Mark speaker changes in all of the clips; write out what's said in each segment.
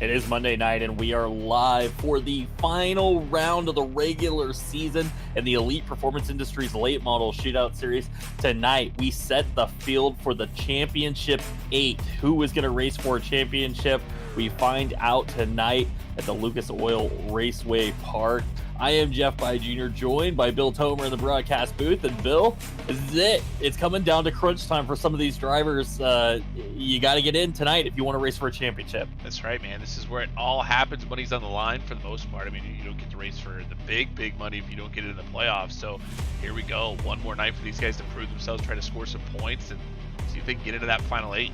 Speaker 1: It is Monday night, and we are live for the final round of the regular season in the Elite Performance Industries Late Model Shootout Series. Tonight, we set the field for the Championship 8. Who is going to race for a championship? We find out tonight at the Lucas Oil Raceway Park. I am Jeff By Jr., joined by Bill Tomer in the broadcast booth. And Bill, this is it. It's coming down to crunch time for some of these drivers. You got to get in tonight if you want to race for a championship.
Speaker 2: That's right, man. This is where it all happens. Money's on the line for the most part. I mean, you don't get to race for the big money if you don't get in the playoffs. So here we go. One more night for these guys to prove themselves, try to score some points, and see if they can get into that final 8.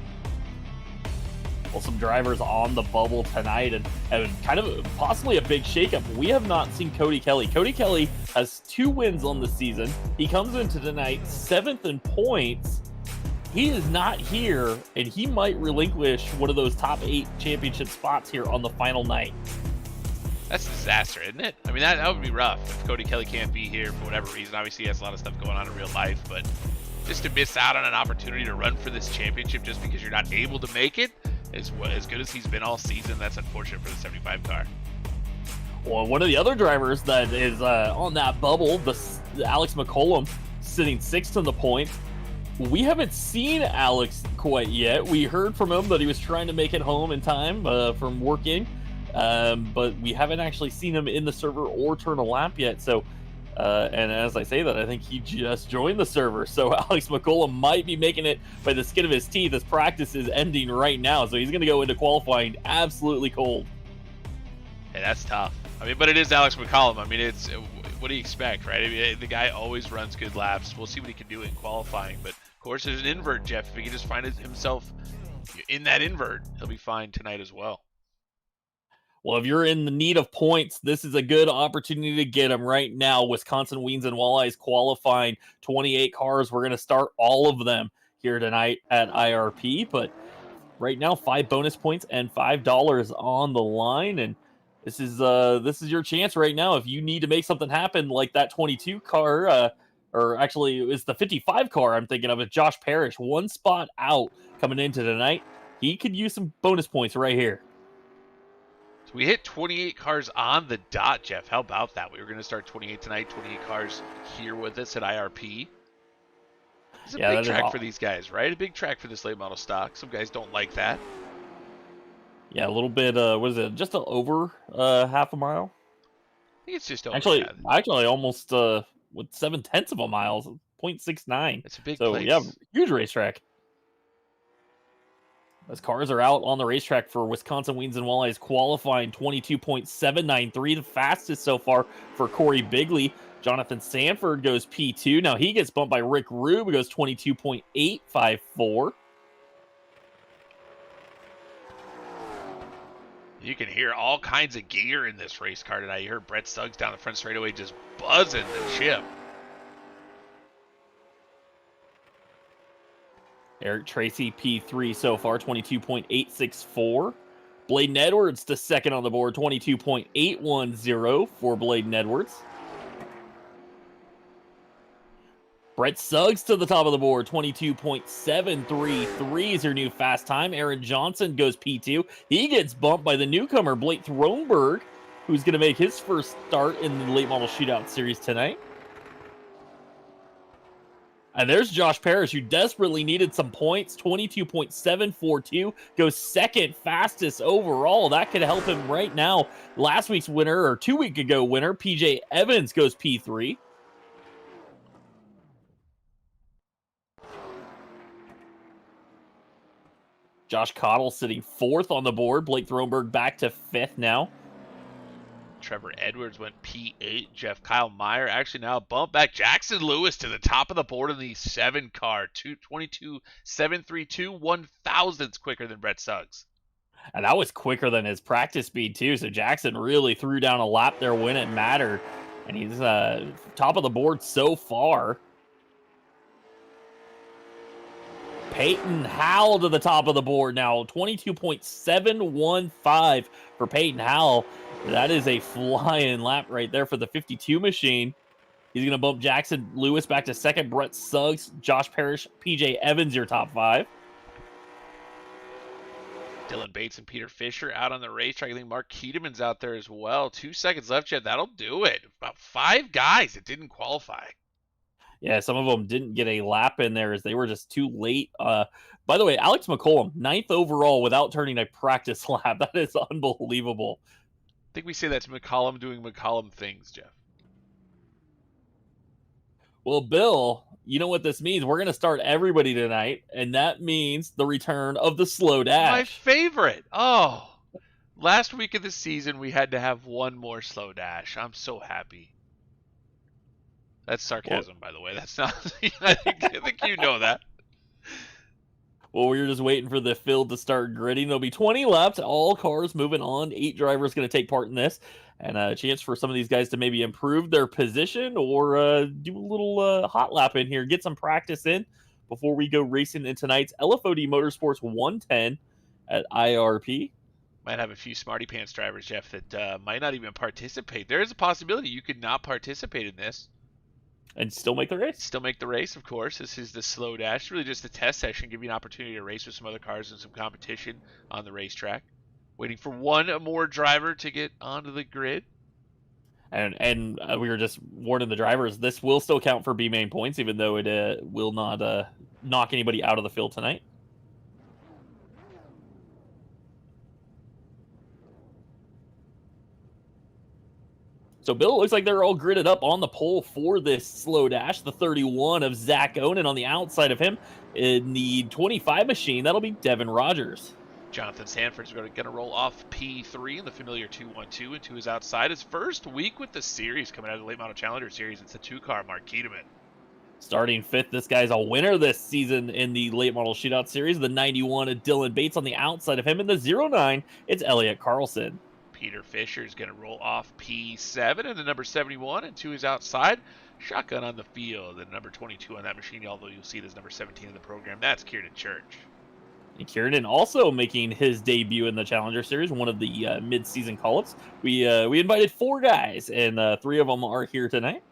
Speaker 1: Well, some drivers on the bubble tonight, and kind of possibly a big shakeup. We have not seen Cody Kelly. Cody Kelly has 2 wins on the season. He comes into tonight 7th in points. He is not here, and he might relinquish one of those top 8 championship spots here on the final night.
Speaker 2: That's a disaster, isn't it? I mean, that would be rough if Cody Kelly can't be here for whatever reason. Obviously, he has a lot of stuff going on in real life, but just to miss out on an opportunity to run for this championship just because you're not able to make it, as good as he's been all season, that's unfortunate for the 75 car.
Speaker 1: Well, one of the other drivers that is on that bubble, the Alex McCollum, sitting 6th in the point. We haven't seen Alex quite yet. We heard from him that he was trying to make it home in time from working, but we haven't actually seen him in the server or turn a lap yet. So, and as I say that, I think he just joined the server. So Alex McCollum might be making it by the skin of his teeth as practice is ending right now. So he's going to go into qualifying absolutely cold.
Speaker 2: Hey, that's tough. I mean, but it is Alex McCollum. I mean, it's what do you expect, right? I mean, the guy always runs good laps. We'll see what he can do in qualifying. But of course, there's an invert, Jeff. If he can just find himself in that invert, he'll be fine tonight as well.
Speaker 1: Well, if you're in the need of points, this is a good opportunity to get them right now. Wisconsin Weens and Walleyes qualifying 28 cars. We're going to start all of them here tonight at IRP. But right now, 5 bonus points and $5 on the line. And this is your chance right now. If you need to make something happen like that 22 car, or actually it's the 55 car I'm thinking of, it. Josh Parrish, 1 spot out coming into tonight. He could use some bonus points right here.
Speaker 2: We hit 28 cars on the dot, Jeff. How about that? We were going to start 28 tonight, 28 cars here with us at IRP. It's a big track for these guys, right? A big track for this late model stock. Some guys don't like that.
Speaker 1: Yeah, a little bit, what is it, just over half a mile?
Speaker 2: I think it's just over.
Speaker 1: Actually, almost with 0.7 of a mile, 0.69.
Speaker 2: It's a big
Speaker 1: place. So, yeah, huge racetrack. As cars are out on the racetrack for Wisconsin Weens and Walleyes qualifying 22.793, the fastest so far for Corey Bigley. Jonathan Sanford goes P2. Now he gets bumped by Rick Rube, who goes 22.854.
Speaker 2: You can hear all kinds of gear in this race car tonight. You heard Brett Suggs down the front straightaway just buzzing the chip.
Speaker 1: Eric Tracy, P3 so far, 22.864. Bladen Edwards to second on the board, 22.810 for Bladen Edwards. Brett Suggs to the top of the board, 22.733 is your new fast time. Aaron Johnson goes P2. He gets bumped by the newcomer, Blake Thronberg, who's going to make his first start in the Late Model Shootout Series tonight. And there's Josh Parrish, who desperately needed some points. 22.742 goes second fastest overall. That could help him right now. Last week's winner, or 2 week ago winner, PJ Evans goes P3. Josh Cottle sitting 4th on the board. Blake Thronberg back to 5th now.
Speaker 2: Trevor Edwards went P8. Jeff Kyle Meyer actually now bumped back Jackson Lewis to the top of the board in the 7 car. 22.732, 1,000ths quicker than Brett Suggs.
Speaker 1: And that was quicker than his practice speed too. So Jackson really threw down a lap there when it mattered. And he's top of the board so far. Peyton Howell to the top of the board now. 22.715 for Peyton Howell. That is a flying lap right there for the 52 machine. He's going to bump Jackson Lewis back to second. Brett Suggs, Josh Parrish, PJ Evans, your top 5.
Speaker 2: Dylan Bates and Peter Fisher out on the racetrack. I think Mark Keedeman's out there as well. 2 seconds left, Jeff. That'll do it. About 5 guys that didn't qualify.
Speaker 1: Yeah, some of them didn't get a lap in there as they were just too late. By the way, Alex McCollum, 9th overall without turning a practice lap. That is unbelievable.
Speaker 2: I think we say that's McCollum doing McCollum things, Jeff.
Speaker 1: Well, Bill, you know what this means. We're going to start everybody tonight, and that means the return of the slow dash.
Speaker 2: My favorite. Oh, last week of the season, we had to have one more slow dash. I'm so happy. That's sarcasm, by the way. That's not. I think you know that.
Speaker 1: Well, we were just waiting for the field to start gridding. There'll be 20 laps, all cars moving on. 8 drivers going to take part in this, and a chance for some of these guys to maybe improve their position or do a little hot lap in here, get some practice in before we go racing in tonight's LFOD Motorsports 110 at IRP.
Speaker 2: Might have a few smarty pants drivers, Jeff, that might not even participate. There is a possibility you could not participate in this.
Speaker 1: And still make the race?
Speaker 2: Still make the race, of course. This is the slow dash. Really just a test session, give you an opportunity to race with some other cars and some competition on the racetrack. Waiting for one more driver to get onto the grid.
Speaker 1: And we were just warning the drivers, this will still count for B main points, even though it will not knock anybody out of the field tonight. So, Bill, it looks like they're all gridded up on the pole for this slow dash. The 31 of Zach Onen on the outside of him. In the 25 machine, that'll be Devin Rogers.
Speaker 2: Jonathan Sanford's going to roll off P3 in the familiar 212 and to his outside. His first week with the series coming out of the Late Model Challenger Series. It's a 2-car Mark Keedeman.
Speaker 1: Starting 5th, this guy's a winner this season in the Late Model Shootout Series. The 91 of Dylan Bates on the outside of him. In the 09, it's Elliott Carlson.
Speaker 2: Peter Fisher is going to roll off P7 and the number 71 and to his outside. Shotgun on the field. The number 22 on that machine, although you'll see it as number 17 in the program. That's Kieran Church.
Speaker 1: And Kieran also making his debut in the Challenger Series, one of the mid-season call-ups. We invited 4 guys, and 3 of them are here tonight.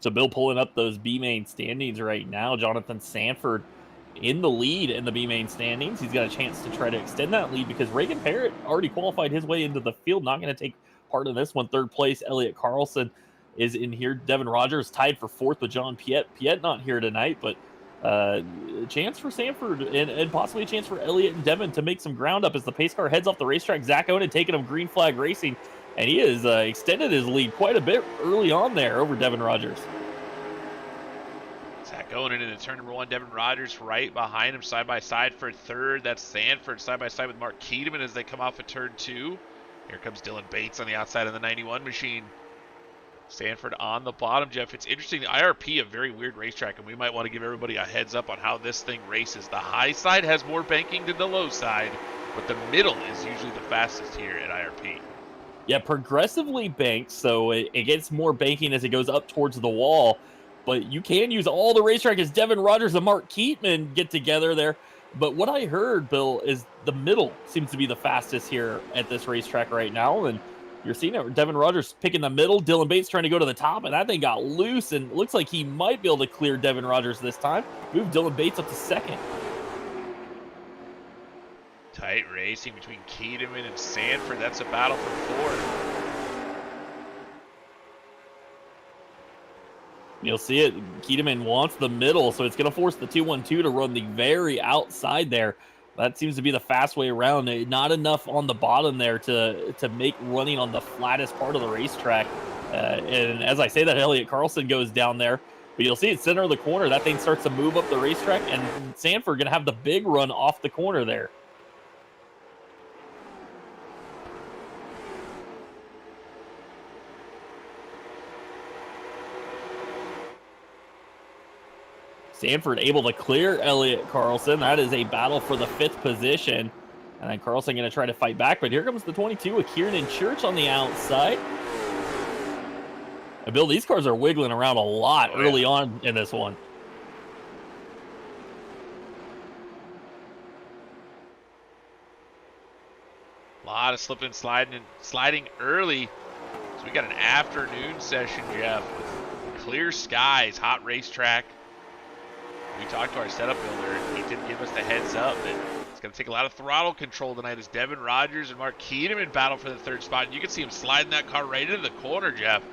Speaker 1: So Bill pulling up those B-main standings right now. Jonathan Sanford in the lead in the B-main standings. He's got a chance to try to extend that lead because Reagan Parrott already qualified his way into the field. Not going to take part in this one. 3rd place, Elliott Carlson is in here. Devin Rogers tied for 4th with John Piet. Piet not here tonight, but a chance for Sanford and possibly a chance for Elliott and Devin to make some ground up as the pace car heads off the racetrack. Zach Onen taking him green flag racing. And he has extended his lead quite a bit early on there over Devin Rogers.
Speaker 2: Zach Onen into turn number 1. Devin Rogers right behind him, side by side for 3rd. That's Sanford side by side with Mark Keedeman as they come off of turn 2. Here comes Dylan Bates on the outside of the 91 machine. Sanford on the bottom, Jeff. It's interesting. The IRP, a very weird racetrack, and we might want to give everybody a heads up on how this thing races. The high side has more banking than the low side, but the middle is usually the fastest here at IRP.
Speaker 1: Yeah, progressively banked, so it gets more banking as it goes up towards the wall. But you can use all the racetrack as Devin Rogers and Mark Keatman get together there. But what I heard, Bill, is the middle seems to be the fastest here at this racetrack right now. And you're seeing it. Devin Rogers picking the middle. Dylan Bates trying to go to the top, and that thing got loose. And it looks like he might be able to clear Devin Rogers this time. Move Dylan Bates up to 2nd.
Speaker 2: Tight racing between Keedeman and Sanford. That's a battle for 4th.
Speaker 1: You'll see it. Keedeman wants the middle, so it's going to force the 212 to run the very outside there. That seems to be the fast way around. Not enough on the bottom there to make running on the flattest part of the racetrack. And as I say that, Elliott Carlson goes down there. But you'll see it center of the corner. That thing starts to move up the racetrack, and Sanford going to have the big run off the corner there. Sanford able to clear Elliott Carlson. That is a battle for the 5th position. And then Carlson going to try to fight back. But here comes the 22 with Kieran Church on the outside. And Bill, these cars are wiggling around a lot early on in this one.
Speaker 2: A lot of slipping and sliding early. So we got an afternoon session, Jeff, with clear skies, hot racetrack. We talked to our setup builder, and he did give us the heads up that it's going to take a lot of throttle control tonight as Devin Rogers and Mark Keedeman battle for the third spot. And you can see him sliding that car right into the corner, Jeff.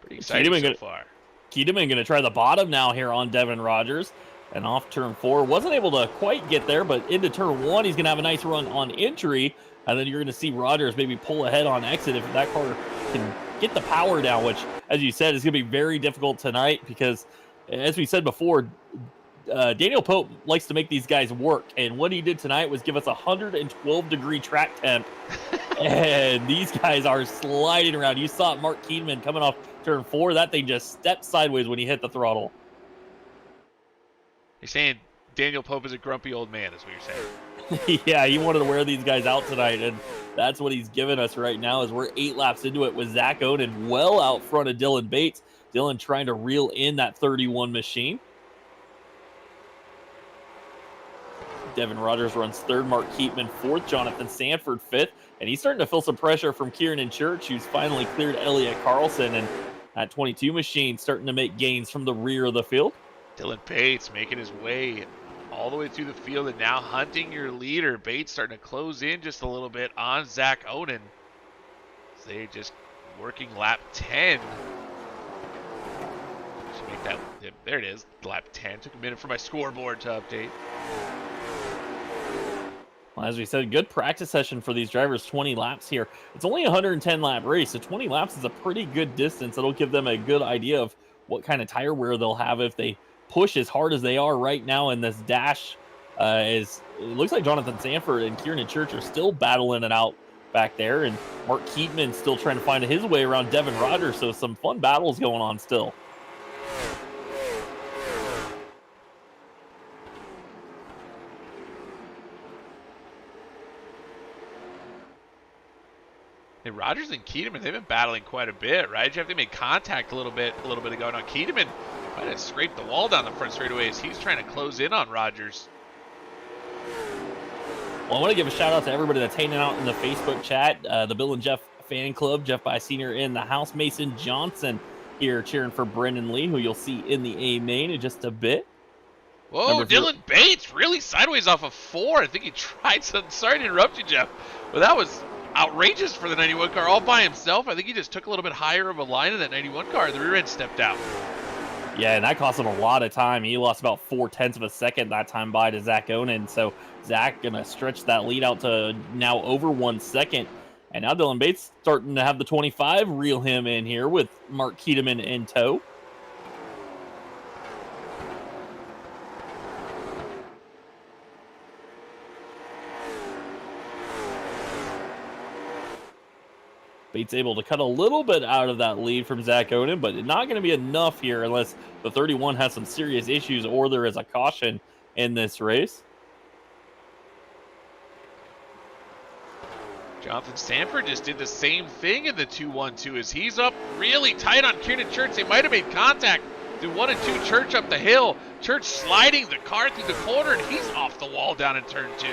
Speaker 2: Pretty exciting so far.
Speaker 1: Keedeman going to try the bottom now here on Devin Rogers. And off turn 4, wasn't able to quite get there, but into turn 1, he's going to have a nice run on entry. And then you're going to see Rogers maybe pull ahead on exit if that car can get the power down, which, as you said, is going to be very difficult tonight because, as we said before, Daniel Pope likes to make these guys work. And what he did tonight was give us a 112-degree track temp. And these guys are sliding around. You saw Mark Keedeman coming off turn 4. That thing just stepped sideways when he hit the throttle.
Speaker 2: You're saying Daniel Pope is a grumpy old man, is what you're saying.
Speaker 1: Yeah, he wanted to wear these guys out tonight, and that's what he's giving us right now as we're 8 laps into it with Zach Oden well out front of Dylan Bates. Dylan trying to reel in that 31 machine. Devin Rogers runs 3rd, Mark Keetman 4th, Jonathan Sanford 5th, and he's starting to feel some pressure from Kieran Church, who's finally cleared Elliott Carlson, and that 22 machine starting to make gains from the rear of the field.
Speaker 2: Dylan Bates making his way all the way through the field and now hunting your leader. Bates starting to close in just a little bit on Zach Oden. So they just working lap 10. Should make that, there it is, lap 10. Took a minute for my scoreboard to update.
Speaker 1: Well, as we said, good practice session for these drivers, 20 laps here. It's only a 110-lap race, so 20 laps is a pretty good distance. It'll give them a good idea of what kind of tire wear they'll have if they push as hard as they are right now in this dash. It looks like Jonathan Sanford and Kieran Church are still battling it out back there, and Mark Keetman still trying to find his way around Devin Rogers, so some fun battles going on still.
Speaker 2: Hey, Rogers and Keedeman, they've been battling quite a bit, right, Jeff? They made contact a little bit ago. Now Keedeman might have scraped the wall down the front straightaway as he's trying to close in on Rogers.
Speaker 1: Well, I want to give a shout out to everybody that's hanging out in the Facebook chat, the Bill and Jeff fan club, Jeff By Senior in the house, Mason Johnson here cheering for Brendan Lee, who you'll see in the A main in just a bit.
Speaker 2: Whoa, Dylan Bates really sideways off of 4. I think he tried something. Sorry to interrupt you, Jeff, but that was outrageous for the 91 car all by himself. I think he just took a little bit higher of a line in that 91 car. The rear end stepped out.
Speaker 1: Yeah, and that cost him a lot of time. He lost about 0.4 of a second that time by to Zach Onen. So Zach going to stretch that lead out to now over 1 second. And now Dylan Bates starting to have the 25 reel him in here with Mark Keedeman in tow. Bates able to cut a little bit out of that lead from Zach Oden, but not going to be enough here unless the 31 has some serious issues or there is a caution in this race.
Speaker 2: Jonathan Sanford just did the same thing in the 2-1-2 as he's up really tight on Kieran Church. They might have made contact through 1 and 2. Church up the hill. Church sliding the car through the corner, and he's off the wall down in turn 2.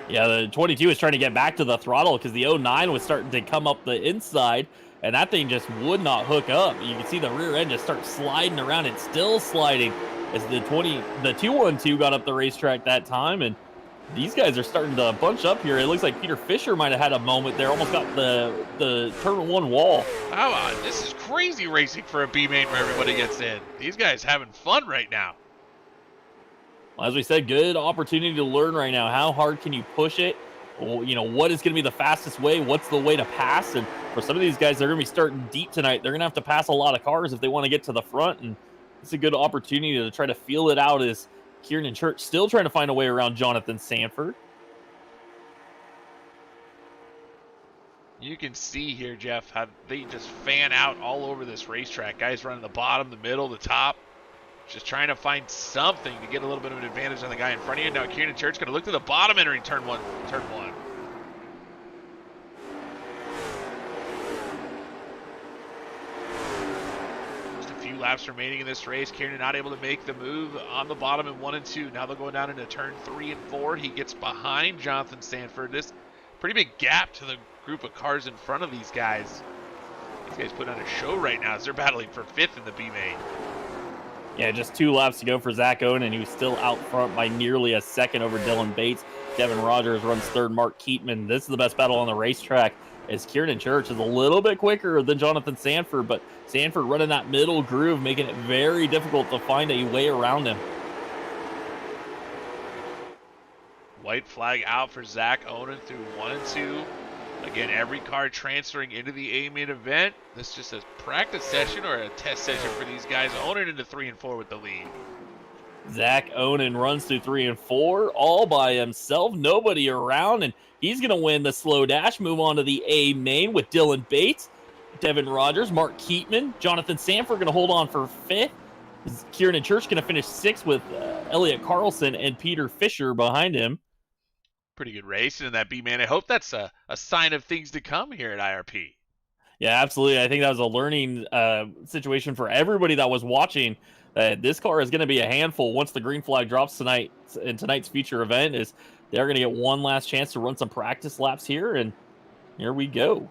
Speaker 1: Yeah, the 22 is trying to get back to the throttle because the 09 was starting to come up the inside, and that thing just would not hook up. You can see the rear end just start sliding around. It's still sliding as the 2-1-2 got up the racetrack that time, and these guys are starting to bunch up here. It looks like Peter Fisher might have had a moment there, almost got the turn 1 wall.
Speaker 2: This is crazy racing for a B main where everybody gets in. These guys having fun right now.
Speaker 1: Well, as we said, good opportunity to learn right now. How hard can you push it? Well, you know, what is going to be the fastest way? What's the way to pass? And for some of these guys, they're going to be starting deep tonight. They're going to have to pass a lot of cars if they want to get to the front. And it's a good opportunity to try to feel it out as Kieran Church still trying to find a way around Jonathan Sanford.
Speaker 2: You can see here, Jeff, how they just fan out all over this racetrack. Guys running the bottom, the middle, the top. Just trying to find something to get a little bit of an advantage on the guy in front of you. Now Kieran Church going to look to the bottom entering turn one. Just a few laps remaining in this race. Kieran not able to make the move on the bottom in 1 and 2. Now they're going down into turn 3 and 4. He gets behind Jonathan Sanford. This pretty big gap to the group of cars in front of these guys. These guys put on a show right now as they're battling for 5th in the B main.
Speaker 1: Yeah, just 2 laps to go for Zach Owen, who's still out front by nearly a second over Dylan Bates. Devin Rogers runs third. Mark Keatman. This is the best battle on the racetrack, as Kieran Church is a little bit quicker than Jonathan Sanford, but Sanford running that middle groove, making it very difficult to find a way around him.
Speaker 2: White flag out for Zach Owen through 1 and 2. Again, every car transferring into the A main event. This is just a practice session or a test session for these guys. Owen into 3 and 4 with the lead.
Speaker 1: Zach Owen runs through 3 and 4 all by himself, nobody around, and he's going to win the slow dash, move on to the A main with Dylan Bates, Devin Rogers, Mark Keatman, Jonathan Sanford going to hold on for 5th. Kieran Church going to finish 6th with Elliot Carlson and Peter Fisher behind him.
Speaker 2: Pretty good race in that B man. I hope that's a sign of things to come here at IRP.
Speaker 1: Yeah, absolutely. I think that was a learning situation for everybody that was watching. This car is going to be a handful once the green flag drops tonight in tonight's feature event. Is they're going to get one last chance to run some practice laps here, and here we go.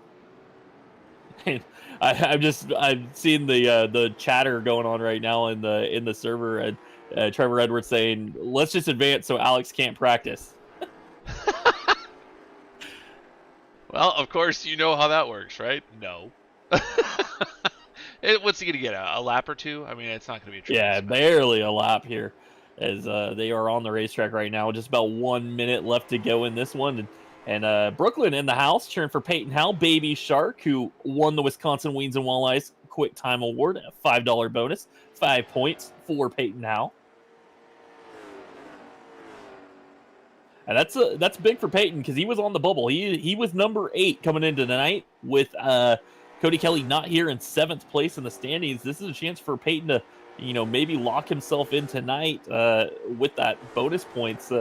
Speaker 1: I'm seeing the chatter going on right now in the server, and Trevor Edwards saying, "Let's just advance so Alex can't practice."
Speaker 2: Well, of course, you know how that works, right? No. What's he going to get, a lap or 2? I mean, it's not going to be a tremendous
Speaker 1: Yeah, barely a lap here, as they are on the racetrack right now. Just about 1 minute left to go in this one. And Brooklyn in the house, cheering for Peyton Howell, Baby Shark, who won the Wisconsin Weens and Walleyes Quick Time Award, a $5 bonus, 5 points for Peyton Howell. And that's big for Peyton because he was on the bubble. He was number 8 coming into tonight with Cody Kelly not here in 7th place in the standings. This is a chance for Peyton to, maybe lock himself in tonight with that bonus points.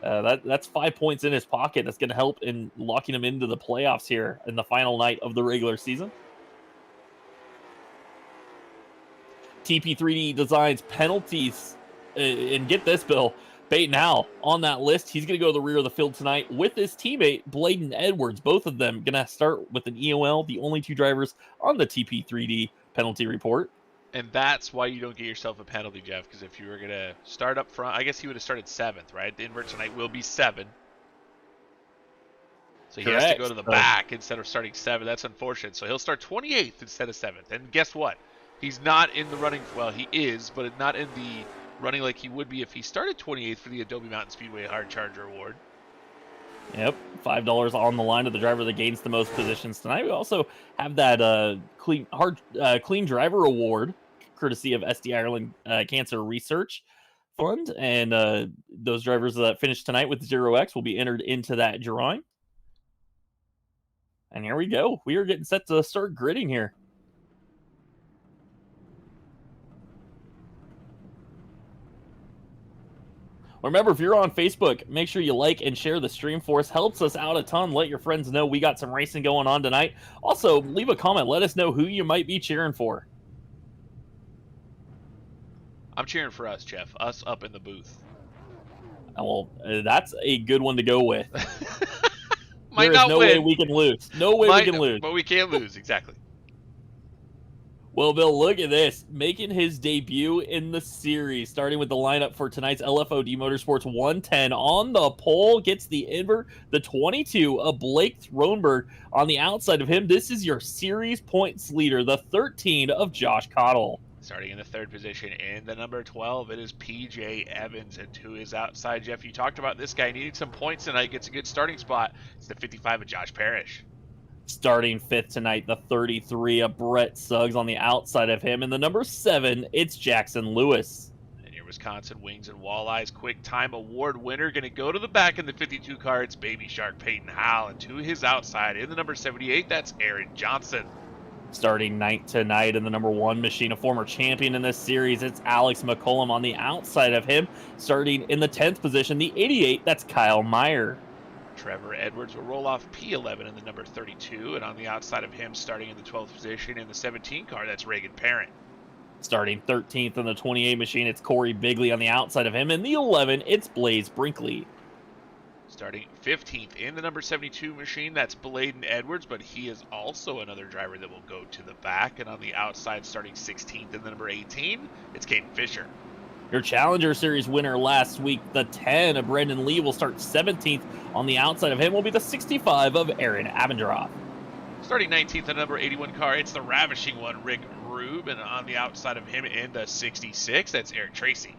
Speaker 1: That's 5 points in his pocket. That's going to help in locking him into the playoffs here in the final night of the regular season. TP3D designs penalties, and get this, Bill. Peyton Howell on that list. He's going to go to the rear of the field tonight with his teammate, Bladen Edwards. Both of them going to start with an EOL, the only 2 drivers on the TP3D penalty report.
Speaker 2: And that's why you don't get yourself a penalty, Jeff, because if you were going to start up front, I guess he would have started 7th, right? The invert tonight will be 7. So he has to go to the back instead of starting 7. That's unfortunate. So he'll start 28th instead of 7th. And guess what? He's not in the running. Well, he is, but not in the running like he would be if he started 28th for the Adobe Mountain Speedway Hard Charger Award.
Speaker 1: Yep, $5 on the line to the driver that gains the most positions tonight. We also have that clean driver award, courtesy of SD Ireland Cancer Research Fund, and those drivers that finish tonight with 0X will be entered into that drawing. And here we go. We are getting set to start gridding here. Remember, if you're on Facebook, make sure you like and share the stream for us. Helps us out a ton. Let your friends know we got some racing going on tonight. Also, leave a comment. Let us know who you might be cheering for.
Speaker 2: I'm cheering for us, Jeff. Us up in the booth.
Speaker 1: Well, that's a good one to go with.
Speaker 2: Might not
Speaker 1: no
Speaker 2: win.
Speaker 1: way we can lose. No way we can lose.
Speaker 2: But we can't lose, exactly.
Speaker 1: Well, Bill, look at this. Making his debut in the series, starting with the lineup for tonight's LFOD Motorsports 110 on the pole, gets the invert, the 22 of Blake Thronberg. On the outside of him, this is your series points leader, the 13 of Josh Cottle.
Speaker 2: Starting in the 3rd position in the number 12, it is PJ Evans. And to his outside, Jeff, you talked about this guy needing some points tonight, gets a good starting spot. It's the 55 of Josh Parrish.
Speaker 1: Starting 5th tonight, the 33 of Brett Suggs on the outside of him. And the number 7, it's Jackson Lewis.
Speaker 2: And your Wisconsin Wings and Walleyes Quick Time Award winner going to go to the back in the 52 car. It's Baby Shark Peyton Howell. And to his outside in the number 78, that's Aaron Johnson.
Speaker 1: Starting 9th tonight in the number 1 machine, a former champion in this series, it's Alex McCollum on the outside of him. Starting in the 10th position, the 88, that's Kyle Meyer.
Speaker 2: Trevor Edwards will roll off P11 in the number 32, and on the outside of him, starting in the 12th position in the 17 car, that's Reagan Parent.
Speaker 1: Starting 13th in the 28 machine, it's Corey Bigley on the outside of him. In the 11, it's Blaze Brinkley.
Speaker 2: Starting 15th in the number 72 machine, that's Bladen Edwards, but he is also another driver that will go to the back. And on the outside, starting 16th in the number 18, it's Caden Fisher.
Speaker 1: Your Challenger Series winner last week, the 10 of Brendan Lee, will start 17th. On the outside of him will be the 65 of Aaron Abendroth.
Speaker 2: Starting 19th in the number 81 car, it's the ravishing one, Rick Rube. And on the outside of him in the 66, that's Eric Tracy.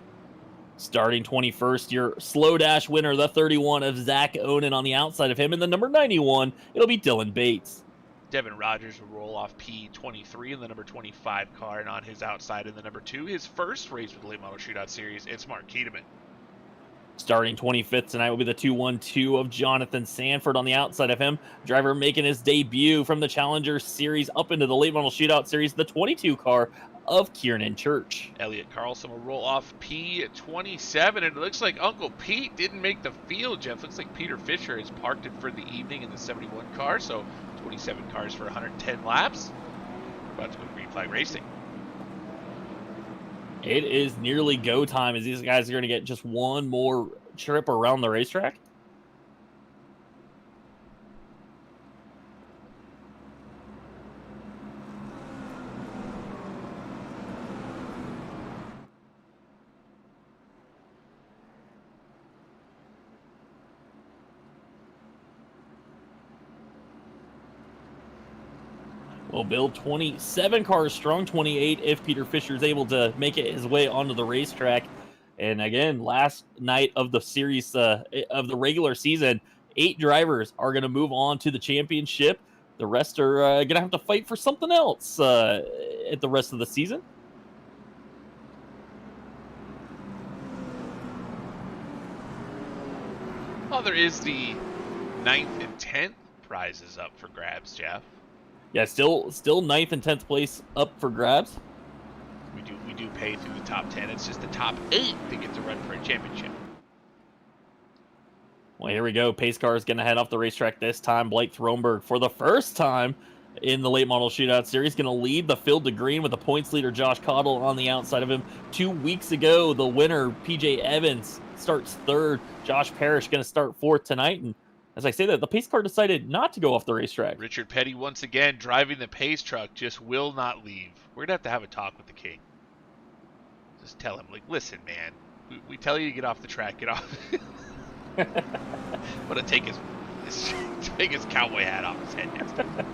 Speaker 1: Starting 21st, your Slow Dash winner, the 31 of Zach Onen. On the outside of him in the number 91, it'll be Dylan Bates.
Speaker 2: Devin Rogers will roll off P23 in the number 25 car, and on his outside in the number 2, his first race with the Late Model Shootout Series, it's Mark Keteman.
Speaker 1: Starting 25th tonight will be the 212 of Jonathan Sanford. On the outside of him, driver making his debut from the Challenger Series up into the Late Model Shootout Series, the 22 car of Kiernan Church.
Speaker 2: Elliot Carlson will roll off P27, and it looks like Uncle Pete didn't make the field, Jeff. Looks like Peter Fisher is parked it for the evening in the 71 car, so 27 cars for 110 laps. We're about to go green flag racing.
Speaker 1: It is nearly go time as these guys are going to get just one more trip around the racetrack. We'll build 27 cars strong, 28 if Peter Fisher is able to make it his way onto the racetrack. And again, last night of the series, of the regular season, 8 drivers are going to move on to the championship. The rest are going to have to fight for something else at the rest of the season.
Speaker 2: Well, there is the 9th and 10th prizes up for grabs, Jeff.
Speaker 1: Yeah, still 9th and 10th place up for grabs.
Speaker 2: We do pay through the top 10. It's just the top 8 that get to run for a championship.
Speaker 1: Well, here we go. Pace car is going to head off the racetrack this time. Blake Thronberg, for the first time in the Late Model Shootout Series, going to lead the field to green with the points leader Josh Cottle on the outside of him. 2 weeks ago, the winner, PJ Evans, starts 3rd. Josh Parrish going to start 4th tonight. And as I say that, the pace car decided not to go off the racetrack.
Speaker 2: Richard Petty, once again, driving the pace truck, just will not leave. We're going to have a talk with the king. Just tell him, like, listen, man, we tell you to get off the track, get off. I'm going to take his cowboy hat off his head next time.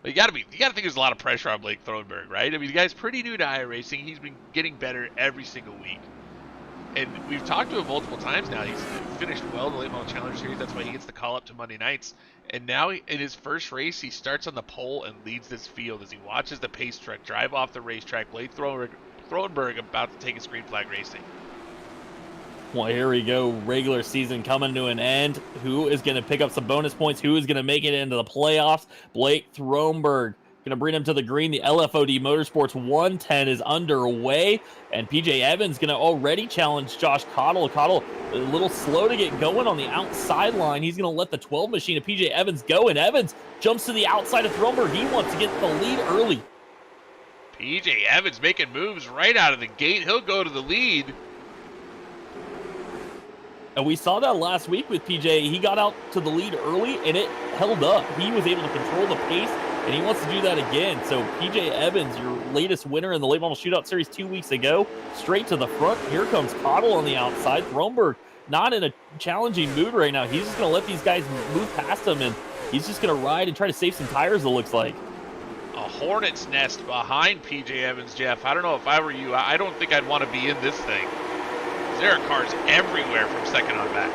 Speaker 2: But you got to think there's a lot of pressure on Blake Thronberg, right? I mean, the guy's pretty new to iRacing. He's been getting better every single week. And we've talked to him multiple times now. He's finished well in the Late Model Challenger Series. That's why he gets the call up to Monday nights. And now in his first race, he starts on the pole and leads this field as he watches the pace truck drive off the racetrack. Blake Thronberg about to take his green flag racing.
Speaker 1: Well, here we go. Regular season coming to an end. Who is going to pick up some bonus points? Who is going to make it into the playoffs? Blake Thronberg going to bring him to the green. The LFOD Motorsports 110 is underway, and PJ Evans going to already challenge Josh Cottle. Cottle a little slow to get going on the outside line. He's going to let the 12 machine of PJ Evans go, and Evans jumps to the outside of Thronberg. He wants to get the lead early.
Speaker 2: PJ Evans making moves right out of the gate. He'll go to the lead.
Speaker 1: And we saw that last week with PJ. He got out to the lead early, and it held up. He was able to control the pace, and he wants to do that again. So PJ Evans, your latest winner in the Late Model Shootout Series 2 weeks ago, straight to the front. Here comes Cottle on the outside. Thronberg not in a challenging mood right now. He's just going to let these guys move past him, and he's just going to ride and try to save some tires, it looks like.
Speaker 2: A hornet's nest behind PJ Evans, Jeff. I don't know if I were you. I don't think I'd want to be in this thing. There are cars everywhere from second on back.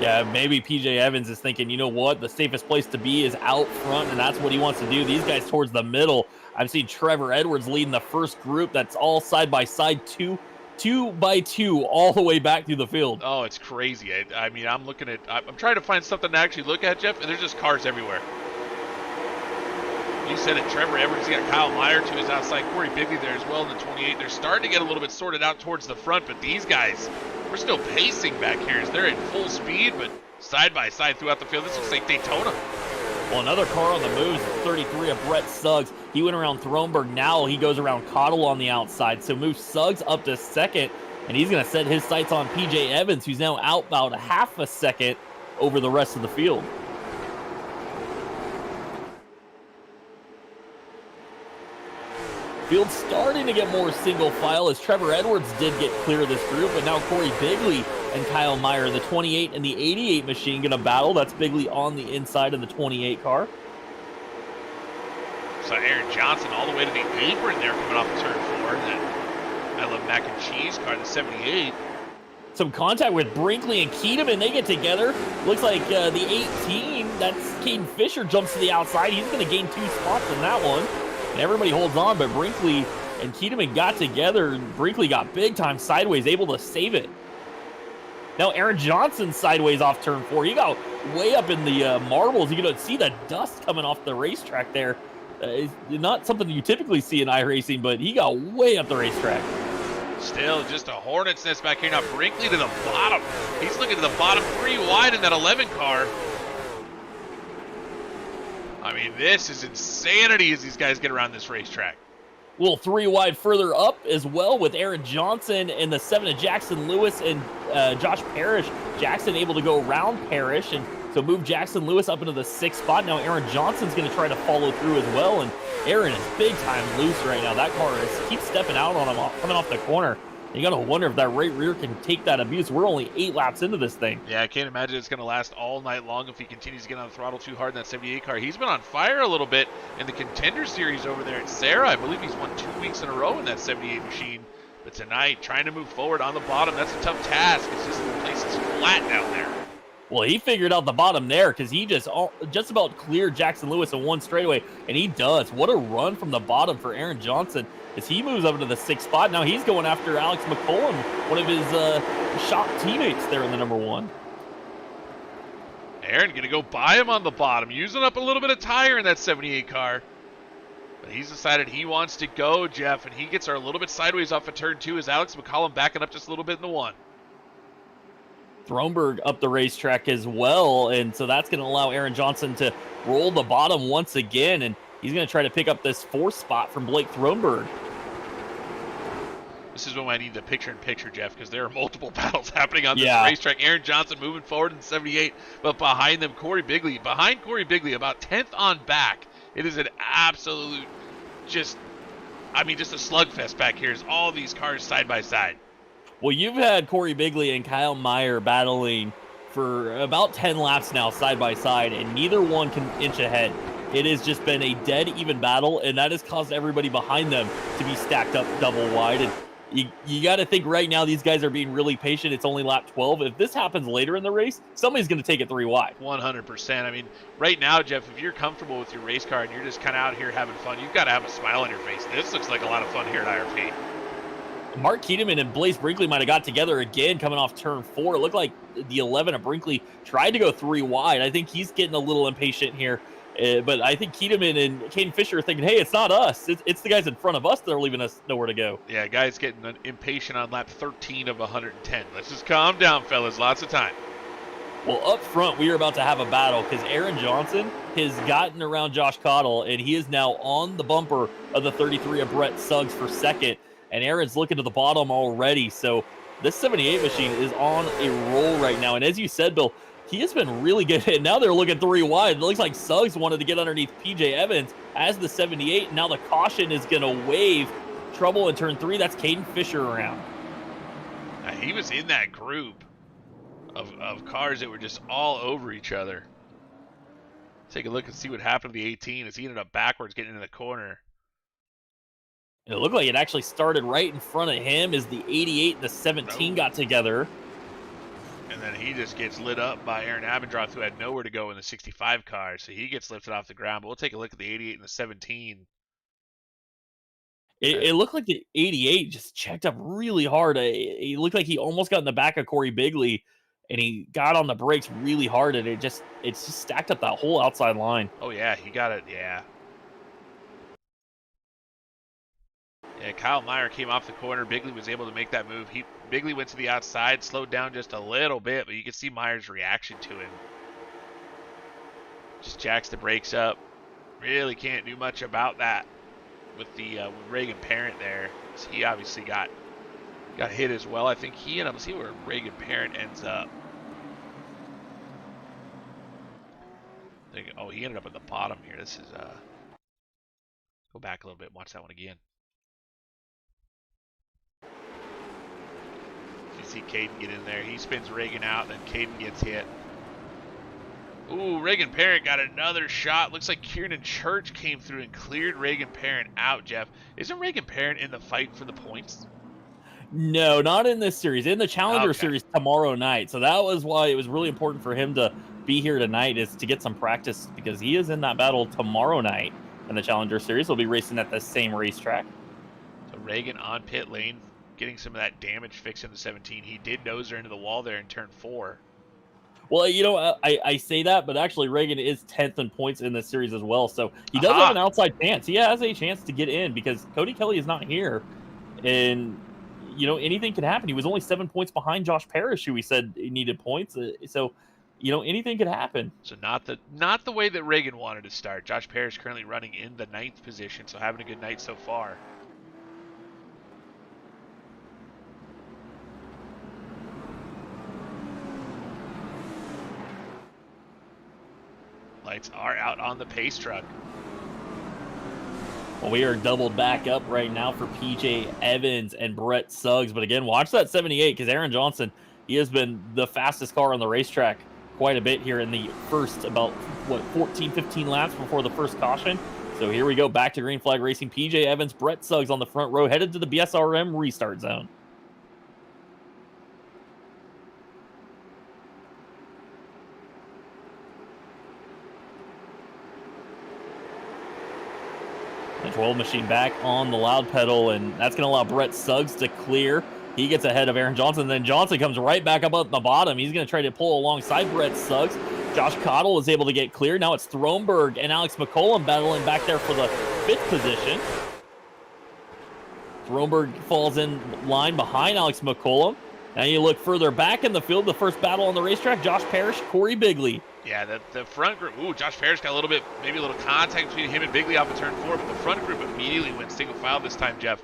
Speaker 1: Yeah, maybe PJ Evans is thinking, you know what, the safest place to be is out front, and that's what he wants to do. These guys towards the middle. I'm seeing Trevor Edwards leading the first group. That's all side by side, two by two, all the way back through the field.
Speaker 2: Oh, it's crazy. I mean, I'm trying to find something to actually look at, Jeff, and there's just cars everywhere. You said it, Trevor Edwards. You got Kyle Meyer to his outside. Corey Bigley there as well in the 28. They're starting to get a little bit sorted out towards the front, but these guys, we're still pacing back here as they're at full speed, but side by side throughout the field. This looks like Daytona.
Speaker 1: Well, another car on the moves, 33 of Brett Suggs. He went around Thronberg. Now he goes around Cottle on the outside. So moves Suggs up to second. And he's going to set his sights on PJ Evans, who's now out about a half a second over the rest of the field. Field's starting to get more single file as Trevor Edwards did get clear of this group, but now Corey Bigley and Kyle Meyer, the 28 and the 88 machine, going to battle. That's Bigley on the inside of the 28 car.
Speaker 2: So Aaron Johnson all the way to the apron there coming off of turn 4. That I love mac and cheese car, the 78.
Speaker 1: Some contact with Brinkley and Keedeman. They get together. Looks like the 18, that's Caden Fisher, jumps to the outside. He's going to gain 2 spots in that one. And everybody holds on, but Brinkley and Keedeman got together, and Brinkley got big time sideways, able to save it. Now Aaron Johnson sideways off turn 4. He got way up in the marbles. You can see the dust coming off the racetrack there. It's not something you typically see in iRacing, but he got way up the racetrack.
Speaker 2: Still just a hornet's nest back here. Now Brinkley to the bottom. He's looking to the bottom 3 wide in that 11 car. I mean, this is insanity as these guys get around this racetrack.
Speaker 1: Well, 3 wide further up as well with Aaron Johnson and the 7 of Jackson Lewis and Josh Parrish. Jackson able to go around Parrish, and so move Jackson Lewis up into the 6th spot. Now Aaron Johnson's going to try to follow through as well, and Aaron is big time loose right now. That car keeps stepping out on him coming off the corner. You got to wonder if that right rear can take that abuse. We're only 8 laps into this thing.
Speaker 2: Yeah, I can't imagine it's going to last all night long if he continues to get on the throttle too hard in that 78 car. He's been on fire a little bit in the Contender Series over there at Sarah. I believe he's won 2 weeks in a row in that 78 machine. But tonight, trying to move forward on the bottom, that's a tough task. It's just the place is flat down there.
Speaker 1: Well, he figured out the bottom there because he just about cleared Jackson Lewis in one straightaway, and he does. What a run from the bottom for Aaron Johnson as he moves up into the 6th spot. Now he's going after Alex McCollum, one of his shop teammates there in the number 1.
Speaker 2: Aaron going to go by him on the bottom, using up a little bit of tire in that 78 car. But he's decided he wants to go, Jeff, and he gets her a little bit sideways off of turn 2 as Alex McCollum backing up just a little bit in the 1.
Speaker 1: Thronberg up the racetrack as well, and so that's going to allow Aaron Johnson to roll the bottom once again, and he's going to try to pick up this 4th spot from Blake Thronberg.
Speaker 2: This is when I need the picture-in-picture, Jeff, because there are multiple battles happening on this racetrack. Aaron Johnson moving forward in 78, but behind them, Corey Bigley. Behind Corey Bigley, about 10th on back. It is an absolute, just a slugfest back here as all these cars side by side.
Speaker 1: Well, you've had Corey Bigley and Kyle Meyer battling for about 10 laps now, side by side, and neither one can inch ahead. It has just been a dead even battle, and that has caused everybody behind them to be stacked up double wide. And you got to think right now these guys are being really patient. It's only lap 12. If this happens later in the race, somebody's going to take it 3 wide.
Speaker 2: 100%. I mean, right now, Jeff, if you're comfortable with your race car and you're just kind of out here having fun, you've got to have a smile on your face. This looks like a lot of fun here at IRP.
Speaker 1: Mark Keedeman and Blaze Brinkley might have got together again coming off turn 4. It looked like the 11 of Brinkley tried to go 3 wide. I think he's getting a little impatient here. But I think Keedeman and Caden Fisher are thinking, hey, it's not us. It's the guys in front of us that are leaving us nowhere to go.
Speaker 2: Yeah, guys getting impatient on lap 13 of 110. Let's just calm down, fellas. Lots of time.
Speaker 1: Well, up front, we are about to have a battle because Aaron Johnson has gotten around Josh Cottle, and he is now on the bumper of the 33 of Brett Suggs for second. And Aaron's looking to the bottom already. So this 78 machine is on a roll right now. And as you said, Bill, he has been really good. And now they're looking 3 wide. It looks like Suggs wanted to get underneath PJ Evans as the 78. Now the caution is going to wave. Trouble in turn 3. That's Caden Fisher around.
Speaker 2: He was in that group of cars that were just all over each other. Take a look and see what happened to the 18 as he ended up backwards getting into the corner.
Speaker 1: It looked like it actually started right in front of him as the 88 and the 17 got together.
Speaker 2: And then he just gets lit up by Aaron Abendroth, who had nowhere to go in the 65 car. So he gets lifted off the ground. But we'll take a look at the 88 and the 17.
Speaker 1: It looked like the 88 just checked up really hard. It looked like he almost got in the back of Corey Bigley, and he got on the brakes really hard, and it's just stacked up that whole outside line.
Speaker 2: Oh, yeah, he got it, yeah. Yeah, Kyle Meyer came off the corner. Bigley was able to make that move. Bigley went to the outside, slowed down just a little bit, but you can see Meyer's reaction to him. Just jacks the brakes up. Really can't do much about that with the with Reagan Parent there. So he obviously got got hit as well. I think he ended up, see where Reagan Parent ends up. Oh, he ended up at the bottom here. This is, go back a little bit and watch that one again. You see Caden get in there. He spins Reagan out, then Caden gets hit. Ooh, Reagan Parent got another shot. Looks like Kieran Church came through and cleared Reagan Parent out, Jeff. Isn't Reagan Parent in the fight for the points?
Speaker 1: No, not in this series. In the Challenger Series tomorrow night. So that was why it was really important for him to be here tonight, is to get some practice, because he is in that battle tomorrow night in the Challenger Series. He'll be racing at the same racetrack.
Speaker 2: So Reagan on pit lane, getting some of that damage fixed in the 17. He did nose her into the wall there in turn 4.
Speaker 1: Well, you know, I say that, but actually Reagan is 10th in points in this series as well. So he does have an outside chance. He has a chance to get in because Cody Kelly is not here. And, you know, anything can happen. He was only 7 points behind Josh Parrish, who he said he needed points. So, you know, anything could happen.
Speaker 2: So not the way that Reagan wanted to start. Josh Parrish currently running in the 9th position, so having a good night so far. Lights are out on the pace truck.
Speaker 1: Well, we are doubled back up right now for PJ Evans and Brett Suggs. But again, watch that 78, because Aaron Johnson, he has been the fastest car on the racetrack quite a bit here in the first about, 14, 15 laps before the first caution. So here we go, back to green flag racing. PJ Evans, Brett Suggs on the front row, headed to the BSRM restart zone. The 12 machine back on the loud pedal, and that's going to allow Brett Suggs to clear. He gets ahead of Aaron Johnson, then Johnson comes right back up at the bottom. He's going to try to pull alongside Brett Suggs. Josh Cottle is able to get clear. Now it's Throneberg and Alex McCollum battling back there for the 5th position. Throneberg falls in line behind Alex McCollum. Now you look further back in the field, the first battle on the racetrack, Josh Parrish, Corey Bigley.
Speaker 2: Yeah, the front group, ooh, Josh Parrish got a little bit, maybe a little contact between him and Bigley off of turn 4, but the front group immediately went single file this time, Jeff.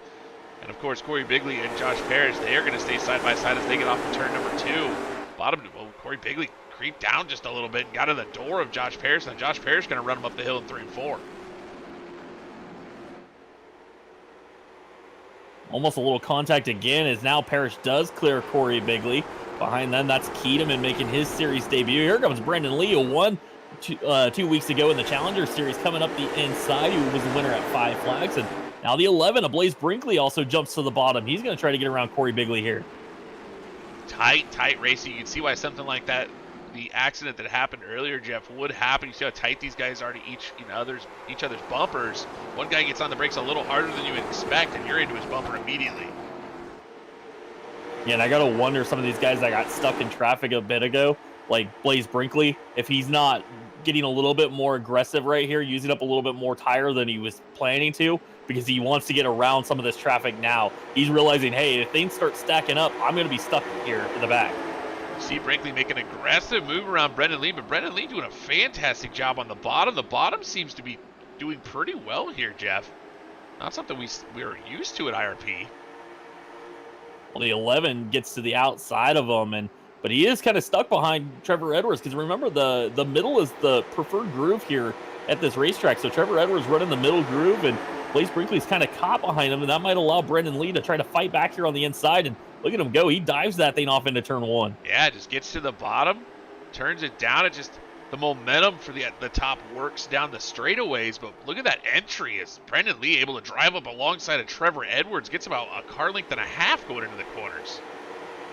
Speaker 2: And of course, Corey Bigley and Josh Parrish, they are going to stay side by side as they get off of turn number 2. Bottom, well, Corey Bigley creeped down just a little bit and got to the door of Josh Parrish, and Josh Parrish going to run him up the hill in 3 and 4.
Speaker 1: Almost a little contact again, as now Parrish does clear Corey Bigley. Behind them, that's Keaton making his series debut. Here comes Brendan Lee, who won 2 weeks ago in the Challenger Series, coming up the inside, who was the winner at 5 flags. And now the 11, Blaze Brinkley, also jumps to the bottom. He's going to try to get around Corey Bigley here.
Speaker 2: Tight racing. You can see why something like that, the accident that happened earlier, Jeff, would happen. You see how tight these guys are to each other's bumpers. One guy gets on the brakes a little harder than you would expect, and you're into his bumper immediately.
Speaker 1: Yeah, and I got to wonder, some of these guys that got stuck in traffic a bit ago, like Blaze Brinkley, if he's not getting a little bit more aggressive right here, using up a little bit more tire than he was planning to, because he wants to get around some of this traffic now. He's realizing, hey, if things start stacking up, I'm going to be stuck here in the back.
Speaker 2: You see Brinkley make an aggressive move around Brendan Lee, but Brendan Lee doing a fantastic job on the bottom. The bottom seems to be doing pretty well here, Jeff. Not something we're used to at IRP.
Speaker 1: Well, the 11 gets to the outside of him, but he is kind of stuck behind Trevor Edwards, because remember, the middle is the preferred groove here at this racetrack. So Trevor Edwards running the middle groove, and Blaze Brinkley's kind of caught behind him, and that might allow Brendan Lee to try to fight back here on the inside. And look at him go. He dives that thing off into turn 1.
Speaker 2: Yeah, just gets to the bottom, turns it down. It just, the momentum for the top works down the straightaways, but look at that entry. Is Brendan Lee able to drive up alongside of Trevor Edwards, gets about a car length and a half going into the corners.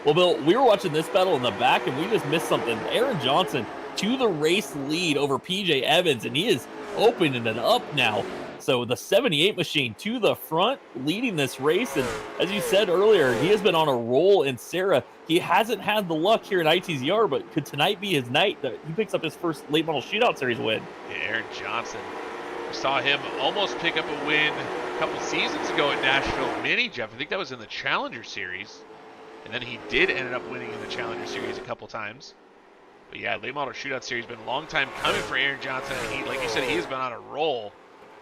Speaker 1: Well, Bill, we were watching this battle in the back, and we just missed something. Aaron Johnson to the race lead over PJ Evans, and he is opening it up now. So the 78 machine to the front, leading this race. And as you said earlier, he has been on a roll in Sarah. He hasn't had the luck here in ITZR, but could tonight be his night that he picks up his first late model shootout series win?
Speaker 2: Yeah, Aaron Johnson. We saw him almost pick up a win a couple seasons ago at Nashville Mini, Jeff. I think that was in the Challenger Series. And then he did end up winning in the Challenger Series a couple times. But yeah, late model shootout series been a long time coming for Aaron Johnson. And he, like you said, he has been on a roll.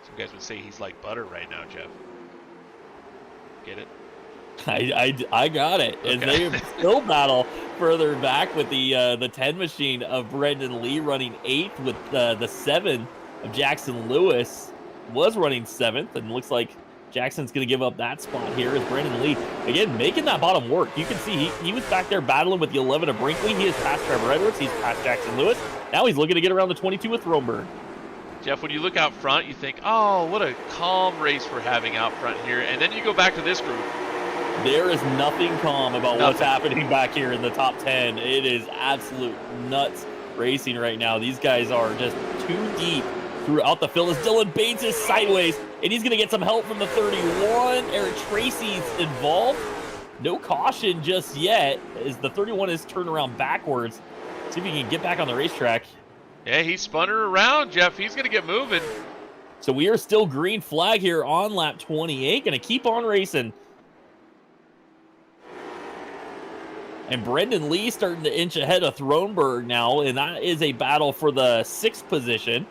Speaker 2: Some guys would say he's like butter right now, Jeff. Get it?
Speaker 1: I got it.
Speaker 2: Okay.
Speaker 1: And they still battle further back with the 10 machine of Brendan Lee running 8th, with the 7 of Jackson Lewis was running 7th, and looks like Jackson's going to give up that spot here as Brendan Lee, again, making that bottom work. You can see he was back there battling with the 11 of Brinkley. He has passed Trevor Edwards. He's passed Jackson Lewis. Now he's looking to get around the 22 with Throneberg.
Speaker 2: Jeff, when you look out front, you think, oh, what a calm race we're having out front here. And then you go back to this group.
Speaker 1: There is nothing calm about what's happening back here in the top 10. It is absolute nuts racing right now. These guys are just too deep throughout the field as Dylan Bates is sideways, and he's going to get some help from the 31. Eric Tracy's involved. No caution just yet as the 31 is turned around backwards. See if he can get back on the racetrack.
Speaker 2: Yeah, he spun her around, Jeff. He's going to get moving.
Speaker 1: So we are still green flag here on lap 28. Going to keep on racing. And Brendan Lee starting to inch ahead of Throneberg now, and that is a battle for the 6th position.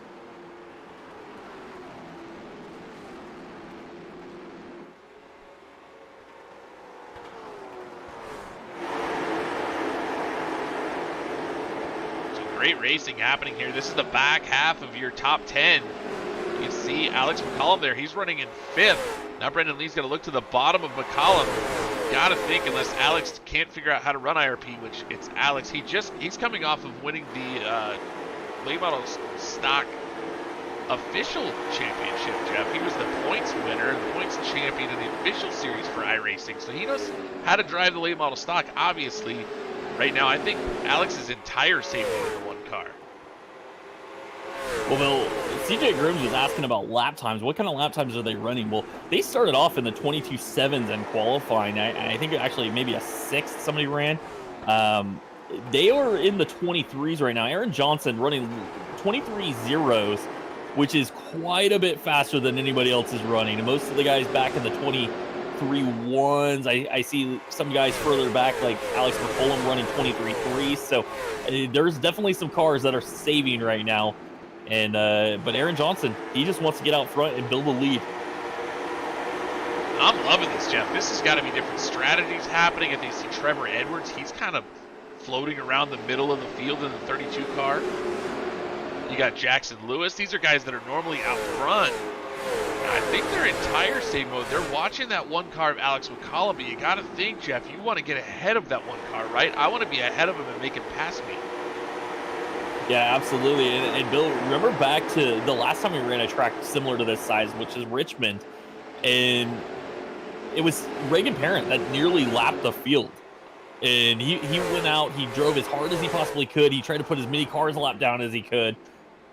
Speaker 2: Great racing happening here. This is the back half of your top 10. You can see Alex McCollum there. He's running in 5th. Now Brendan Lee's got to look to the bottom of McCollum. Got to think, unless Alex can't figure out how to run IRP, which it's Alex. He's coming off of winning the late model stock official championship, Jeff. He was the points winner and the points champion in the official series for iRacing. So he knows how to drive the late model stock, obviously. Right now, I think Alex's entire safety is in the one car.
Speaker 1: Well, Bill, CJ Grooms was asking about lap times. What kind of lap times are they running? Well, they started off in the 22.7s in qualifying. I think actually maybe a 6th somebody ran. They are in the 23s right now. Aaron Johnson running 23 zeros, which is quite a bit faster than anybody else is running. And most of the guys back in the 23 ones. I see some guys further back like Alex McCollum running 23.3. So there's definitely some cars that are saving right now. And but Aaron Johnson, he just wants to get out front and build a lead.
Speaker 2: I'm loving this, Jeff. This has got to be different strategies happening. If you see Trevor Edwards, he's kind of floating around the middle of the field in the 32 car. You got Jackson Lewis. These are guys that are normally out front. I think they're in tire save mode. They're watching that one car of Alex McCollum, but you got to think, Jeff, you want to get ahead of that one car, right? I want to be ahead of him and make him pass me.
Speaker 1: Yeah, absolutely. And Bill, remember back to the last time we ran a track similar to this size, which is Richmond, and it was Reagan Parent that nearly lapped the field. And he went out, he drove as hard as he possibly could. He tried to put as many cars a lap down as he could,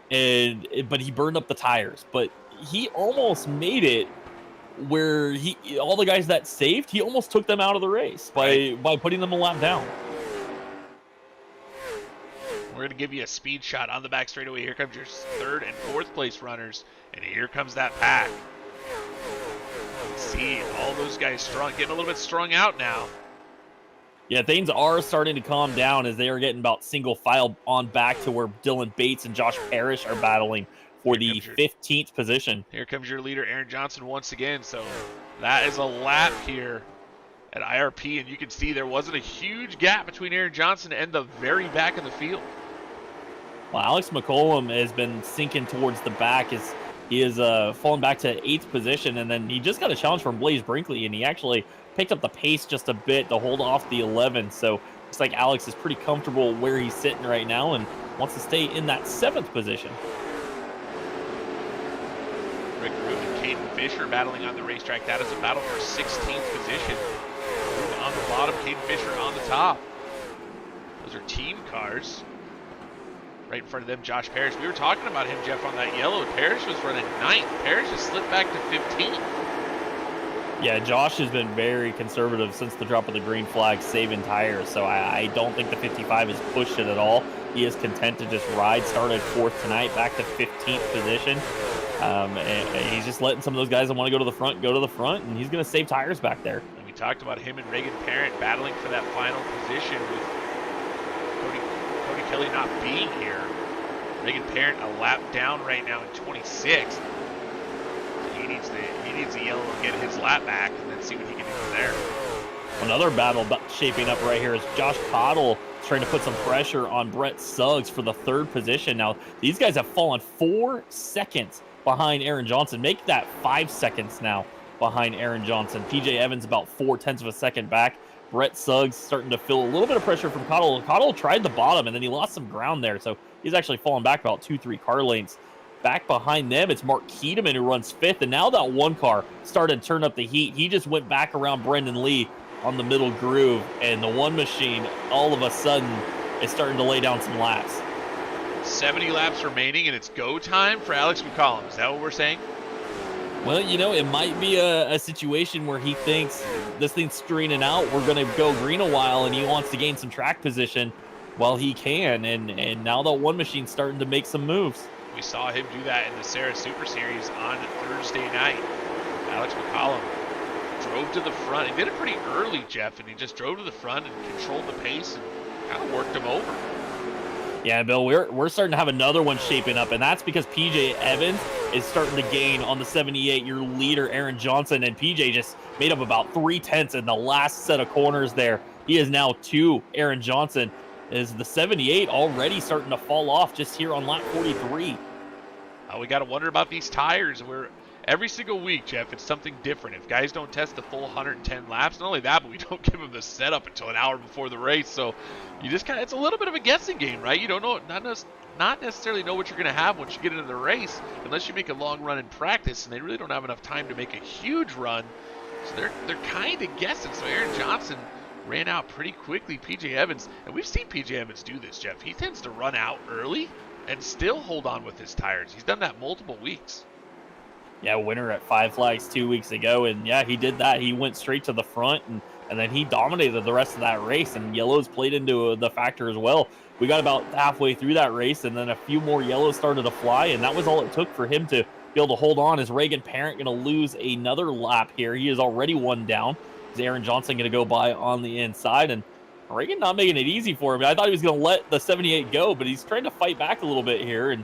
Speaker 1: but he burned up the tires. But he almost made it where all the guys that saved, he almost took them out of the race by putting them a lap down.
Speaker 2: We're going to give you a speed shot on the back straightaway. Here comes your 3rd and 4th place runners, and here comes that pack. See all those guys strung, getting a little bit strung out now.
Speaker 1: Yeah, things are starting to calm down as they are getting about single file on back to where Dylan Bates and Josh Parrish are battling for the 15th position.
Speaker 2: Here comes your leader, Aaron Johnson, once again. So that is a lap here at IRP, and you can see there wasn't a huge gap between Aaron Johnson and the very back of the field.
Speaker 1: Well, Alex McCollum has been sinking towards the back as he is fallen back to 8th position, and then he just got a challenge from Blaze Brinkley, and he actually picked up the pace just a bit to hold off the 11. So looks like Alex is pretty comfortable where he's sitting right now and wants to stay in that 7th position.
Speaker 2: Rick Rube and Caden Fisher battling on the racetrack. That is a battle for 16th position. Rube on the bottom, Caden Fisher on the top. Those are team cars. Right in front of them, Josh Parrish. We were talking about him, Jeff, on that yellow. Parrish was running 9th. Parrish has slipped back to 15th.
Speaker 1: Yeah, Josh has been very conservative since the drop of the green flag, saving tires. So I don't think the 55 has pushed it at all. He is content to just ride. Started 4th tonight, back to 15th position. And he's just letting some of those guys that want to go to the front, and he's going to save tires back there.
Speaker 2: And we talked about him and Reagan Parent battling for that final position with Cody Kelly not being here. Reagan Parent a lap down right now in 26th. So he needs the yellow to get his lap back and then see what he can do from there.
Speaker 1: Another battle shaping up right here is Josh Cottle trying to put some pressure on Brett Suggs for the 3rd position. Now, these guys have fallen 4 seconds behind Aaron Johnson. Make that 5 seconds now behind Aaron Johnson. PJ Evans about 0.4 of a second back. Brett Suggs starting to feel a little bit of pressure from Cottle. Cottle tried the bottom, and then he lost some ground there, so he's actually fallen back about 2-3 car lengths. Back behind them, it's Mark Keedeman who runs 5th, and now that one car started to turn up the heat. He just went back around Brendan Lee on the middle groove, and the one machine all of a sudden is starting to lay down some laps.
Speaker 2: 70 laps remaining, and it's go time for Alex McCollum. Is that what we're saying?
Speaker 1: Well, you know, it might be a situation where he thinks this thing's screening out. We're going to go green a while, and he wants to gain some track position while he can. And now the one machine's starting to make some moves.
Speaker 2: We saw him do that in the Sarah Super Series on Thursday night. Alex McCollum drove to the front. He did it pretty early, Jeff, and he just drove to the front and controlled the pace and kind of worked him over.
Speaker 1: Yeah, Bill, we're starting to have another one shaping up, and that's because PJ Evans is starting to gain on the 78-year leader, Aaron Johnson, and PJ just made up about 0.3 in the last set of corners there. He is now 2. Aaron Johnson is the 78 already starting to fall off just here on lap 43.
Speaker 2: We got to wonder about these tires. Every single week, Jeff, it's something different. If guys don't test the full 110 laps, not only that, but we don't give them the setup until an hour before the race. So you just it's a little bit of a guessing game, right? You don't know, not necessarily know what you're going to have once you get into the race, unless you make a long run in practice, and they really don't have enough time to make a huge run. So they're kind of guessing. So Aaron Johnson ran out pretty quickly. PJ Evans, and we've seen PJ Evans do this, Jeff. He tends to run out early and still hold on with his tires. He's done that multiple weeks.
Speaker 1: Yeah, winner at Five Flags 2 weeks ago, and yeah, he did that. He went straight to the front, and then he dominated the rest of that race, and yellows played into the factor as well. We got about halfway through that race, and then a few more yellows started to fly, and that was all it took for him to be able to hold on. Is Reagan Parent going to lose another lap here? He is already 1 down. Is Aaron Johnson going to go by on the inside? And Reagan not making it easy for him. I thought he was going to let the 78 go, but he's trying to fight back a little bit here, and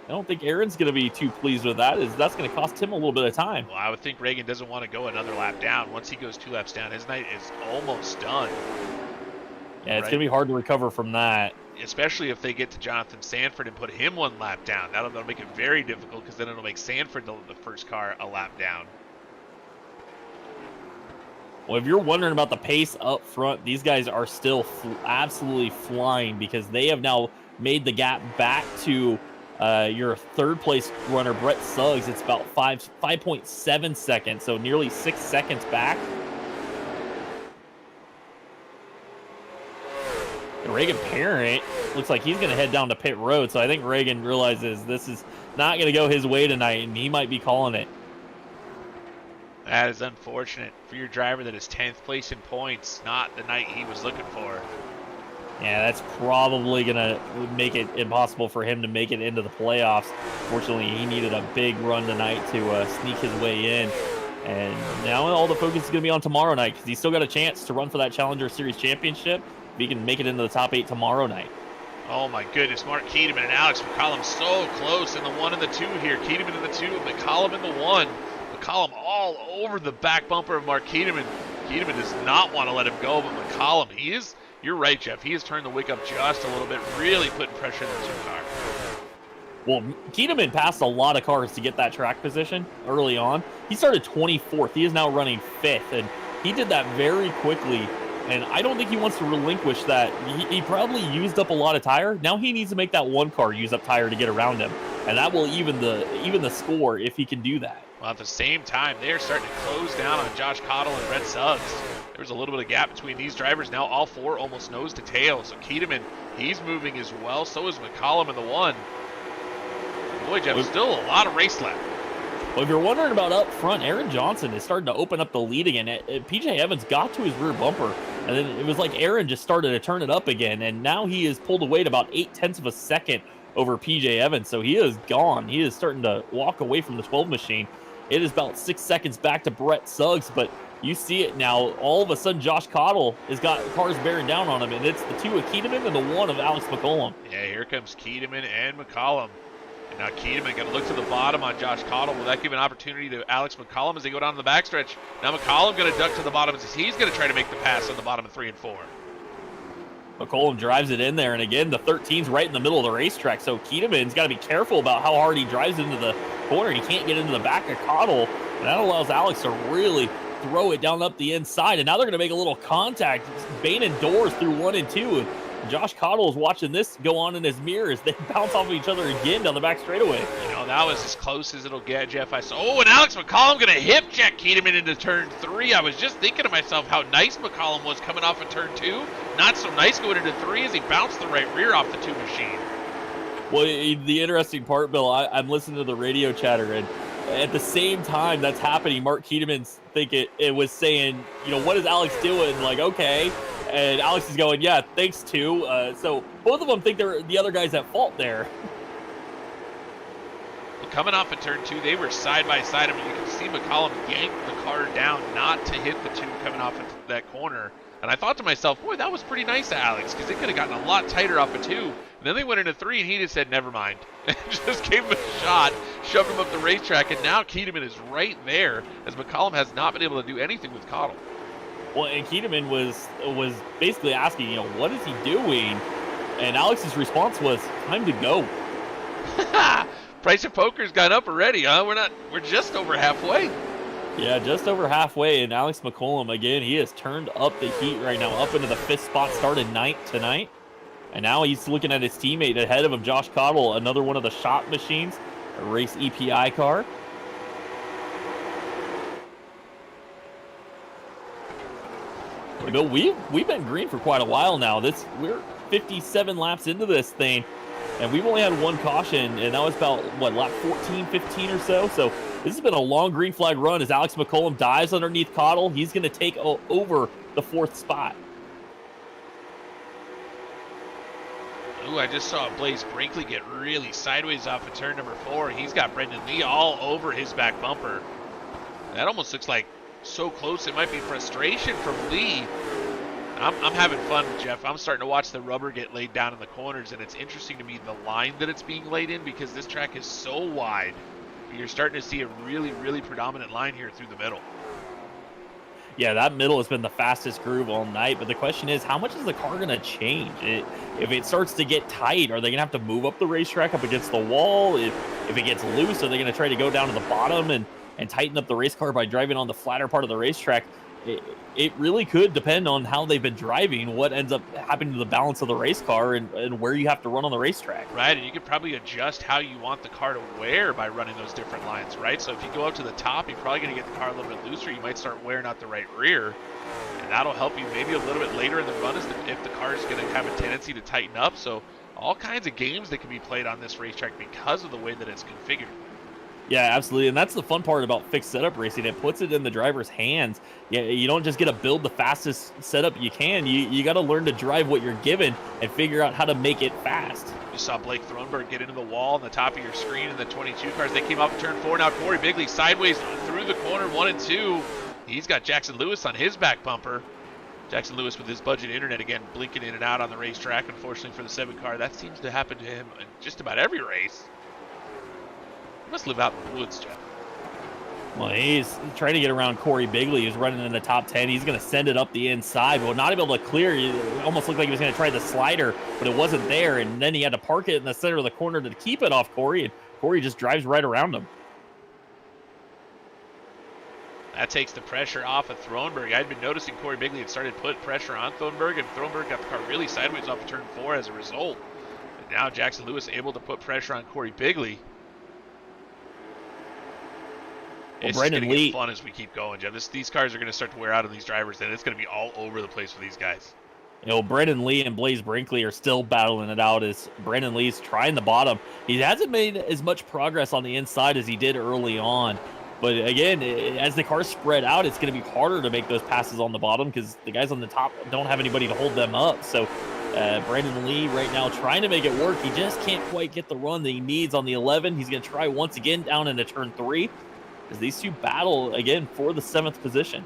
Speaker 1: I don't think Aaron's going to be too pleased with that. That's going to cost him a little bit of time.
Speaker 2: Well, I would think Reagan doesn't want to go another lap down. Once he goes 2 laps down, his night is almost done.
Speaker 1: Yeah, it's going to be hard to recover from that.
Speaker 2: Especially if they get to Jonathan Sanford and put him 1 lap down. That'll make it very difficult, because then it'll make Sanford the first car a lap down.
Speaker 1: Well, if you're wondering about the pace up front, these guys are still absolutely flying, because they have now made the gap back to your 3rd place runner, Brett Suggs. It's about 5.7 seconds, so nearly 6 seconds back. And Reagan Parent looks like he's going to head down to pit road, so I think Reagan realizes this is not going to go his way tonight, and he might be calling it.
Speaker 2: That is unfortunate for your driver that is 10th place in points, not the night he was looking for.
Speaker 1: Yeah, that's probably going to make it impossible for him to make it into the playoffs. Fortunately, he needed a big run tonight to sneak his way in. And now all the focus is going to be on tomorrow night, because he's still got a chance to run for that Challenger Series championship if he can make it into the top 8 tomorrow night.
Speaker 2: Oh my goodness, Mark Keedeman and Alex McCollum so close in the 1 and the 2 here. Keedeman in the 2, McCollum in the 1. McCollum all over the back bumper of Mark Keedeman. Keedeman does not want to let him go, but McCollum, you're right, Jeff. He has turned the wick up just a little bit, really putting pressure in the 2 car.
Speaker 1: Well, Keedeman passed a lot of cars to get that track position early on. He started 24th. He is now running 5th, and he did that very quickly. And I don't think he wants to relinquish that. He probably used up a lot of tire. Now he needs to make that one car use up tire to get around him, and that will even the score if he can do that.
Speaker 2: Well, at the same time, they're starting to close down on Josh Cottle and Brett Suggs. There's a little bit of gap between these drivers now. All 4 almost nose to tail. So Keedeman, he's moving as well. So is McCollum in the 1. Boy, Jeff, still a lot of race left.
Speaker 1: Well, if you're wondering about up front, Aaron Johnson is starting to open up the lead again. PJ Evans got to his rear bumper, and then it was like Aaron just started to turn it up again, and now he is pulled away at about 0.8 of a second over PJ Evans, so he is gone. He is starting to walk away from the 12 machine. It is about 6 seconds back to Brett Suggs, but you see it now. All of a sudden, Josh Cottle has got cars bearing down on him, and it's the 2 of Keedeman and the 1 of Alex McCollum.
Speaker 2: Yeah, here comes Keedeman and McCollum. Now Keaton going to look to the bottom on Josh Cottle. Will that give an opportunity to Alex McCollum as they go down to the backstretch? Now McCollum going to duck to the bottom as he's going to try to make the pass on the bottom of 3 and 4.
Speaker 1: McCollum drives it in there, and again, the 13's right in the middle of the racetrack, so Keaton's got to be careful about how hard he drives into the corner. He can't get into the back of Cottle, and that allows Alex to really throw it down up the inside, and now they're going to make a little contact, baiting doors through 1 and 2, and Josh Cottle is watching this go on in his mirror as they bounce off of each other again down the back straightaway.
Speaker 2: You know, that was as close as it'll get, Jeff. I saw, and Alex McCollum going to hip check Keaton into turn 3. I was just thinking to myself how nice McCollum was coming off of turn 2. Not so nice going into 3 as he bounced the right rear off the 2 machine.
Speaker 1: Well, the interesting part, Bill, I'm listening to the radio chatter, and at the same time that's happening, Mark Keaton's thinking it was saying, you know, what is Alex doing? Like, okay. And Alex is going, yeah, thanks to. So both of them think they're the other guy's at fault there.
Speaker 2: Well, coming off of turn 2, they were side by side. I mean, you can see McCollum yank the car down not to hit the 2 coming off of that corner. And I thought to myself, boy, that was pretty nice of Alex, because it could have gotten a lot tighter off of 2. And then they went into 3, and he just said, never mind. And just gave him a shot, shoved him up the racetrack, and now Keaton is right there, as McCollum has not been able to do anything with Cottle.
Speaker 1: Well, and Keaton was basically asking, you know, what is he doing? And Alex's response was, time to go.
Speaker 2: Price of poker's gone up already, huh? We're just over halfway.
Speaker 1: Yeah, just over halfway, and Alex McCollum, again, he has turned up the heat right now, up into the 5th spot, started 9th tonight. And now he's looking at his teammate ahead of him, Josh Cottle, another one of the shot machines, a race EPI car. Bill, we've been green for quite a while now. We're 57 laps into this thing, and we've only had 1 caution, and that was about, what, lap 14, 15 or so? So this has been a long green flag run as Alex McCollum dives underneath Cottle. He's going to take over the 4th spot.
Speaker 2: Ooh, I just saw Blaze Brinkley get really sideways off of turn number 4. He's got Brendan Lee all over his back bumper. That almost looks like so close it might be frustration from Lee. I'm having fun, Jeff. I'm starting to watch the rubber get laid down in the corners, and it's interesting to me the line that it's being laid in, because this track is so wide. You're starting to see a really, really predominant line here through the middle.
Speaker 1: Yeah, that middle has been the fastest groove all night, but the question is, how much is the car going to change? If it starts to get tight, are they going to have to move up the racetrack up against the wall? If it gets loose, are they going to try to go down to the bottom and tighten up the race car by driving on the flatter part of the racetrack? It really could depend on how they've been driving, what ends up happening to the balance of the race car, and where you have to run on the racetrack.
Speaker 2: Right, and you could probably adjust how you want the car to wear by running those different lines, right? So if you go up to the top, you're probably going to get the car a little bit looser. You might start wearing out the right rear, and that'll help you maybe a little bit later in the run if the car is going to have a tendency to tighten up. So all kinds of games that can be played on this racetrack because of the way that it's configured.
Speaker 1: Yeah, absolutely, and that's the fun part about fixed setup racing. It puts it in the driver's hands. Yeah, you don't just get to build the fastest setup you can. You got to learn to drive what you're given and figure out how to make it fast. You
Speaker 2: saw Blake Thronberg get into the wall on the top of your screen in the 22 cars. They came off turn 4. Now Corey Bigley sideways through the corner 1 and 2. He's got Jackson Lewis on his back bumper. Jackson Lewis with his budget internet again, blinking in and out on the racetrack. Unfortunately for the 7 car, that seems to happen to him in just about every race. He must live out in the woods, Jeff.
Speaker 1: Well, he's trying to get around Corey Bigley, who's running in the top 10. He's going to send it up the inside, but not able to clear. It almost looked like he was going to try the slider, but it wasn't there, and then he had to park it in the center of the corner to keep it off Corey, and Corey just drives right around him.
Speaker 2: That takes the pressure off of Thronberg. I'd been noticing Corey Bigley had started to put pressure on Thronberg, and Thronberg got the car really sideways off of turn 4 as a result. And now Jackson Lewis able to put pressure on Corey Bigley.
Speaker 1: Well,
Speaker 2: it's going to get fun as we keep going, Jeff. These cars are going to start to wear out on these drivers, and it's going to be all over the place for these guys.
Speaker 1: You know, Brendan Lee and Blaze Brinkley are still battling it out as Brendan Lee's trying the bottom. He hasn't made as much progress on the inside as he did early on. But again, as the cars spread out, it's going to be harder to make those passes on the bottom because the guys on the top don't have anybody to hold them up. So Brendan Lee right now trying to make it work. He just can't quite get the run that he needs on the 11. He's going to try once again down into turn 3. As these two battle again for the 7th position.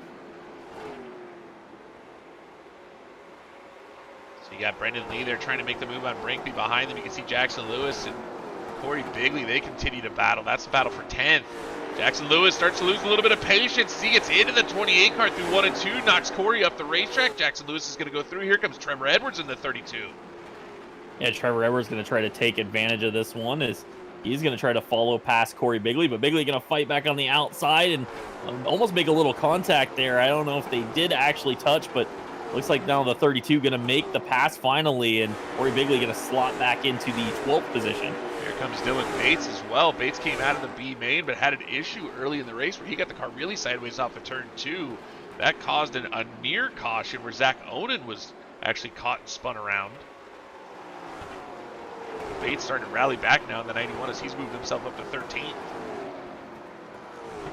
Speaker 2: So you got Brendan Lee there trying to make the move on Brinkley behind them. You can see Jackson Lewis and Corey Bigley, they continue to battle. That's the battle for 10th. Jackson Lewis starts to lose a little bit of patience as he gets into the 28 car through 1 and 2, knocks Corey off the racetrack. Jackson Lewis is going to go through. Here comes Trevor Edwards in the 32.
Speaker 1: Yeah, Trevor Edwards going to try to take advantage of this one as he's going to try to follow past Corey Bigley, but Bigley going to fight back on the outside and almost make a little contact there. I don't know if they did actually touch, but looks like now the 32 going to make the pass finally, and Corey Bigley going to slot back into the 12th position.
Speaker 2: Here comes Dylan Bates as well. Bates came out of the B main, but had an issue early in the race where he got the car really sideways off of turn 2. That caused a near caution where Zach Onen was actually caught and spun around. Bates starting to rally back now in the 91 as he's moved himself up to 13th.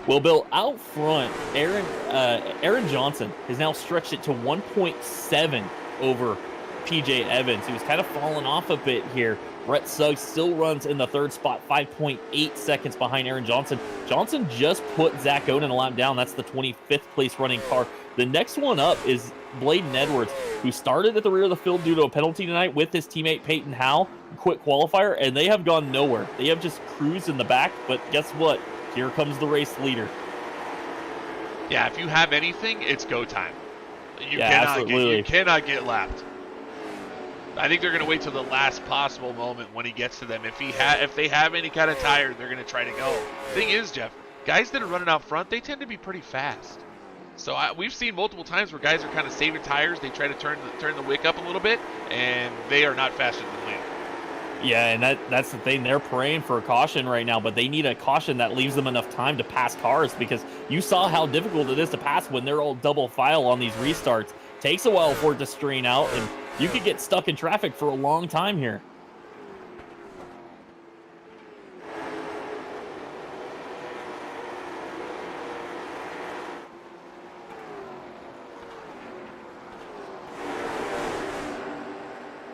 Speaker 1: Well, Bill, out front, Aaron Johnson has now stretched it to 1.7 over PJ Evans, who's kind of fallen off a bit here. Brett Suggs still runs in the 3rd spot, 5.8 seconds behind Aaron Johnson. Johnson just put Zach Oden a lap down. That's the 25th place running car. The next one up is Bladen Edwards, who started at the rear of the field due to a penalty tonight with his teammate Peyton Howe, quit qualifier, and they have gone nowhere. They have just cruised in the back, but guess what? Here comes the race leader.
Speaker 2: Yeah, if you have anything, it's go time. You cannot get lapped. I think they're going to wait till the last possible moment when he gets to them. If they have any kind of tire, they're going to try to go. Thing is, Jeff, guys that are running out front, they tend to be pretty fast. So we've seen multiple times where guys are kind of saving tires. They try to turn the wick up a little bit, and they are not faster than the leader.
Speaker 1: Yeah, and that's the thing. They're praying for a caution right now, but they need a caution that leaves them enough time to pass cars, because you saw how difficult it is to pass when they're all double file on these restarts. Takes a while for it to strain out, and you could get stuck in traffic for a long time here.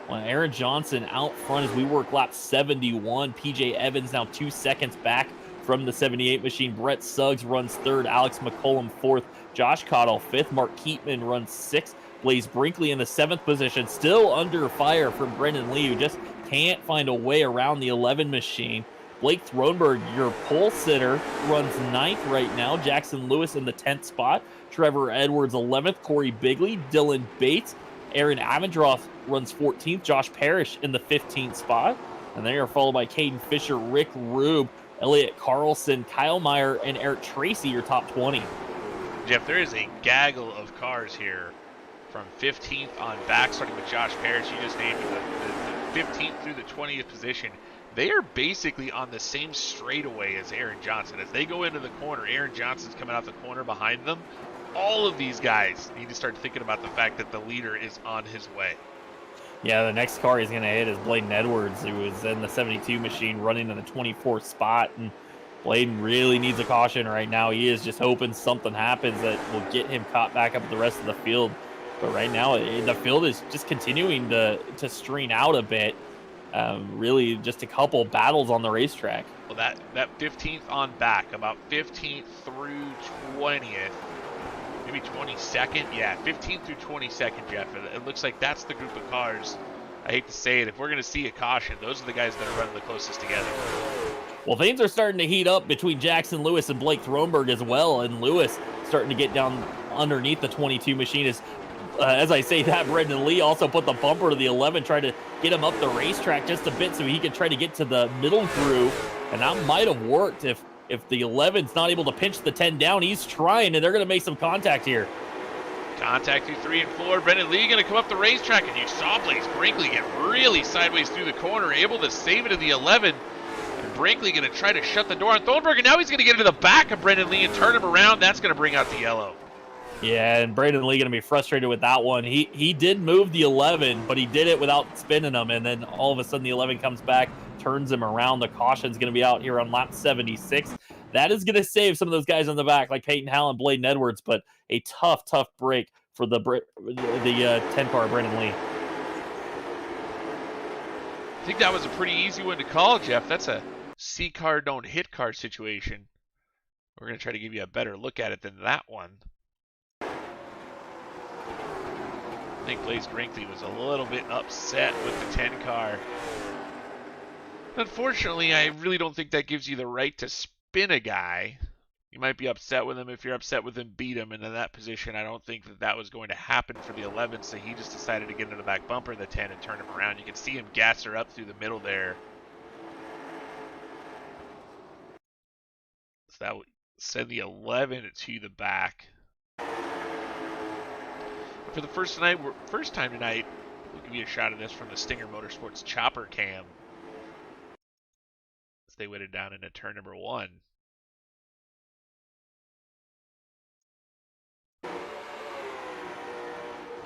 Speaker 1: Well, Aaron Johnson out front as we work lap 71. PJ Evans now 2 seconds back from the 78 machine. Brett Suggs runs 3rd. Alex McCollum 4th. Josh Cottle 5th. Mark Keatman runs 6th. Blaze Brinkley in the 7th position, still under fire from Brendan Lee, who just can't find a way around the 11 machine. Blake Thronberg, your pole sitter, runs 9th right now. Jackson Lewis in the 10th spot. Trevor Edwards 11th. Corey Bigley, Dylan Bates, Aaron Avendroth runs 14th. Josh Parrish in the 15th spot. And they are followed by Caden Fisher, Rick Rube, Elliott Carlson, Kyle Meyer, and Eric Tracy, your top 20.
Speaker 2: Jeff, there is a gaggle of cars here from 15th on back, starting with Josh Parrish. You just named the 15th through the 20th position. They are basically on the same straightaway as Aaron Johnson. As they go into the corner, Aaron Johnson's coming out the corner behind them. All of these guys need to start thinking about the fact that the leader is on his way.
Speaker 1: Yeah, the next car he's going to hit is Bladen Edwards, who is in the 72 machine running in the 24th spot. And Bladen really needs a caution right now. He is just hoping something happens that will get him caught back up at the rest of the field. But right now, the field is just continuing to strain out a bit. Really just a couple battles on the racetrack.
Speaker 2: Well, that 15th on back, about 15th through 20th, maybe 22nd. Yeah, 15th through 22nd, Jeff. It looks like that's the group of cars. I hate to say it. If we're going to see a caution, those are the guys that are running the closest together.
Speaker 1: Well, things are starting to heat up between Jackson Lewis and Blake Thronberg as well. And Lewis starting to get down underneath the 22 machine. As I say that, Brendan Lee also put the bumper to the 11, tried to get him up the racetrack just a bit so he could try to get to the middle groove. And that might have worked if the 11's not able to pinch the 10 down. He's trying, and they're going to make some contact here.
Speaker 2: Contact through 3 and 4. Brendan Lee going to come up the racetrack, and you saw Blaze Brinkley get really sideways through the corner, able to save it to the 11. And Brinkley going to try to shut the door on Thornburg, and now he's going to get into the back of Brendan Lee and turn him around. That's going to bring out the yellow.
Speaker 1: Yeah, and Brendan Lee going to be frustrated with that one. He did move the 11, but he did it without spinning him, and then all of a sudden the 11 comes back, turns him around. The caution's going to be out here on lap 76. That is going to save some of those guys on the back, like Peyton Howell and Bladen Edwards, but a tough break for the 10-car Brendan Lee.
Speaker 2: I think that was a pretty easy one to call, Jeff. That's a C car don't hit car situation. We're going to try to give you a better look at it than that one. I think Blaze Brinkley was a little bit upset with the 10 car. Unfortunately, I really don't think that gives you the right to spin a guy. You might be upset with him. If you're upset with him, beat him. And in that position, I don't think that that was going to happen for the 11, so he just decided to get into the back bumper of the 10 and turn him around. You can see him gas her up through the middle there. So that would send the 11 to the back. For the first time tonight, we'll give you a shot of this from the Stinger Motorsports chopper cam. As they went it down into turn number 1.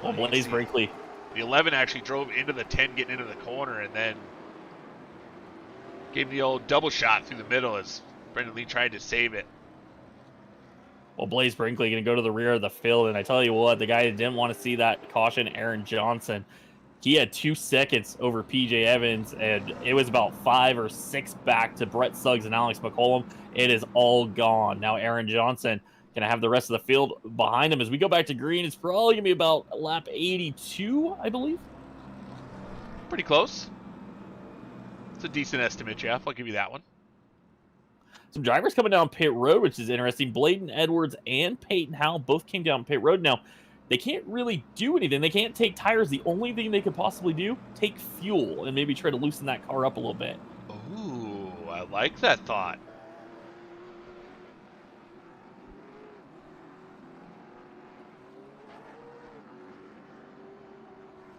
Speaker 1: Well, Blaze Brinkley.
Speaker 2: The 11 actually drove into the 10, getting into the corner, and then gave the old double shot through the middle as Brendan Lee tried to save it.
Speaker 1: Well, Blaze Brinkley going to go to the rear of the field, and I tell you what, the guy that didn't want to see that caution, Aaron Johnson, he had 2 seconds over PJ Evans, and it was about 5 or 6 back to Brett Suggs and Alex McCollum. It is all gone. Now Aaron Johnson going to have the rest of the field behind him. As we go back to green, it's probably going to be about lap 82, I believe.
Speaker 2: Pretty close. It's a decent estimate, Jeff. I'll give you that one.
Speaker 1: Some drivers coming down pit road, which is interesting. Bladen Edwards and Peyton Howell both came down pit road. Now, they can't really do anything. They can't take tires. The only thing they could possibly do, take fuel and maybe try to loosen that car up a little bit.
Speaker 2: Ooh, I like that thought.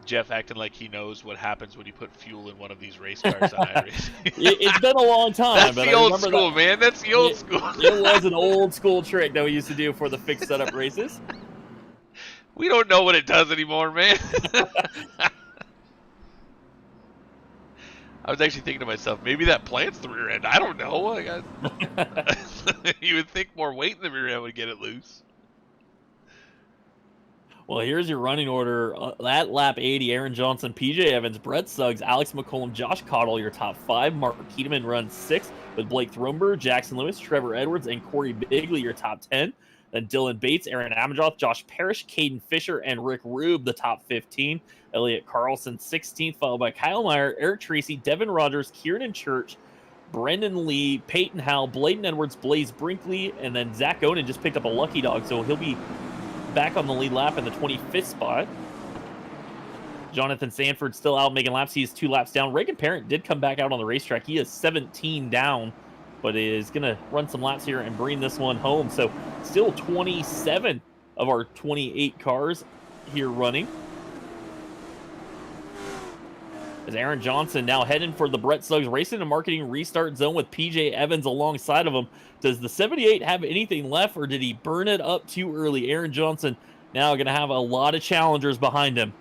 Speaker 2: Jeff acting like he knows what happens when you put fuel in one of these race cars on iRacing.
Speaker 1: It's been a long time.
Speaker 2: That's
Speaker 1: but
Speaker 2: the old school, man. That's the old school.
Speaker 1: It was an old school trick that we used to do for the fixed setup races.
Speaker 2: We don't know what it does anymore, man. I was actually thinking to myself, maybe that plants the rear end. I don't know. You would think more weight in the rear end would get it loose.
Speaker 1: Well, here's your running order. At lap 80, Aaron Johnson, PJ Evans, Brett Suggs, Alex McCollum, Josh Cottle, your top 5. Mark Keteman runs 6 with Blake Thrombur, Jackson Lewis, Trevor Edwards, and Corey Bigley, your top 10. Then Dylan Bates, Aaron Amadroth, Josh Parrish, Caden Fisher, and Rick Rube, the top 15. Elliot Carlson, 16th, followed by Kyle Meyer, Eric Tracy, Devin Rogers, Kieran Church, Brendan Lee, Peyton Howell, Bladen Edwards, Blaze Brinkley, and then Zach Onan just picked up a lucky dog, so he'll be back on the lead lap in the 25th spot. Jonathan Sanford still out making laps. He is 2 laps down. Reagan Parent did come back out on the racetrack. He is 17 down, but is going to run some laps here and bring this one home. So still 27 of our 28 cars here running. As Aaron Johnson now heading for the Brett Suggs Racing and Marketing restart zone with PJ Evans alongside of him. Does the 78 have anything left, or did he burn it up too early? Aaron Johnson now going to have a lot of challengers behind him.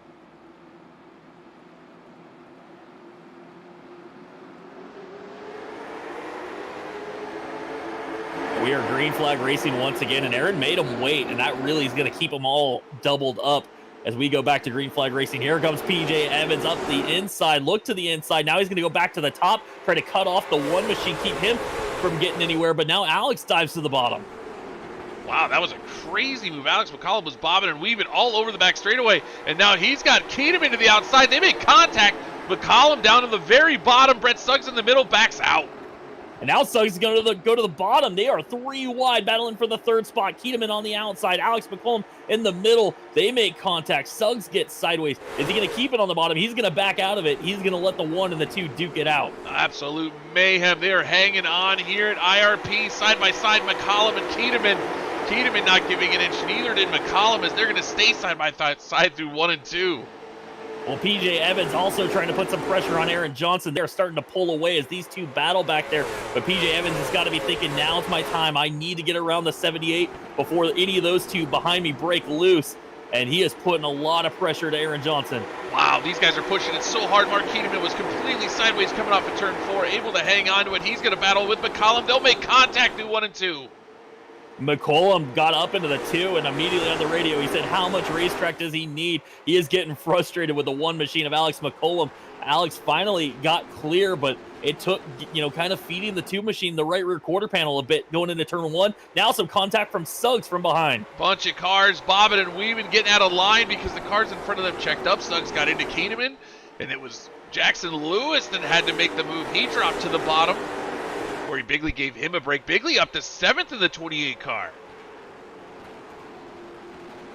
Speaker 1: We are green flag racing once again, and Aaron made him wait, and that really is going to keep them all doubled up as we go back to green flag racing. Here comes PJ Evans up the inside. Look to the inside. Now he's going to go back to the top, try to cut off the one machine, keep him from getting anywhere, but now Alex dives to the bottom.
Speaker 2: Wow, that was a crazy move. Alex McCollum was bobbing and weaving all over the back straightaway, and now he's got Keteman to the outside. They make contact. McCollum down to the very bottom. Brett Suggs in the middle, backs out.
Speaker 1: And now Suggs is going to go to the bottom. They are 3 wide, battling for the 3rd spot. Keteman on the outside, Alex McCollum in the middle. They make contact. Suggs gets sideways. Is he going to keep it on the bottom? He's going to back out of it. He's going to let the 1 and the 2 duke it out.
Speaker 2: Absolute mayhem. They are hanging on here at IRP, side by side, McCollum and Keteman. Keteman not giving an inch, neither did McCollum, as they're going to stay side by side through 1 and 2.
Speaker 1: Well, PJ Evans also trying to put some pressure on Aaron Johnson. They're starting to pull away as these two battle back there. But PJ Evans has got to be thinking, now's my time. I need to get around the 78 before any of those two behind me break loose. And he is putting a lot of pressure to Aaron Johnson.
Speaker 2: Wow, these guys are pushing it so hard. Mark Keteman was completely sideways coming off of turn 4, able to hang on to it. He's going to battle with McCollum. They'll make contact through 1 and 2.
Speaker 1: McCollum got up into the 2, and immediately on the radio, he said, how much racetrack does he need? He is getting frustrated with the 1 machine of Alex McCollum. Alex finally got clear, but it took, kind of feeding the 2 machine the right rear quarter panel a bit going into turn 1. Now some contact from Suggs from behind.
Speaker 2: Bunch of cars bobbing and weaving, getting out of line because the cars in front of them checked up. Suggs got into Keteman. And it was Jackson Lewis that had to make the move. He dropped to the bottom. Corey Bigley gave him a break. Bigley up to 7th in the 28 car.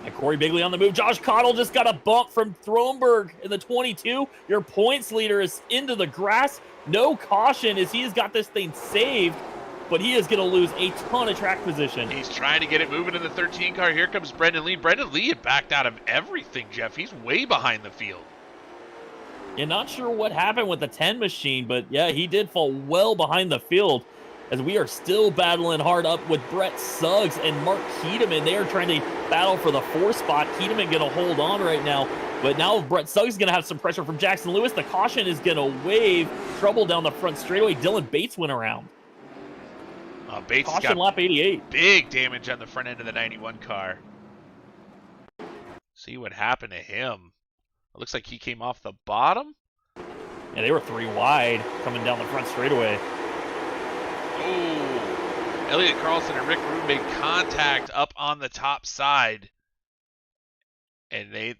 Speaker 1: And Corey Bigley on the move. Josh Cottle just got a bump from Thronberg in the 22. Your points leader is into the grass. No caution as he has got this thing saved, but he is going to lose a ton of track position.
Speaker 2: He's trying to get it moving in the 13 car. Here comes Brendan Lee. Brendan Lee had backed out of everything, Jeff. He's way behind the field.
Speaker 1: Yeah, not sure what happened with the 10 machine, but yeah, he did fall well behind the field as we are still battling hard up with Brett Suggs and Mark Keedeman. They are trying to battle for the 4th spot. Keedeman going to hold on right now, but now Brett Suggs is going to have some pressure from Jackson Lewis. The caution is going to wave. Trouble down the front straightaway. Dylan Bates went around.
Speaker 2: Bates
Speaker 1: caution
Speaker 2: got
Speaker 1: lap 88.
Speaker 2: Big damage on the front end of the 91 car. See what happened to him. It looks like he came off the bottom.
Speaker 1: Yeah, they were 3 wide coming down the front straightaway.
Speaker 2: Oh, Elliott Carlson and Rick Rube made contact up on the top side, and they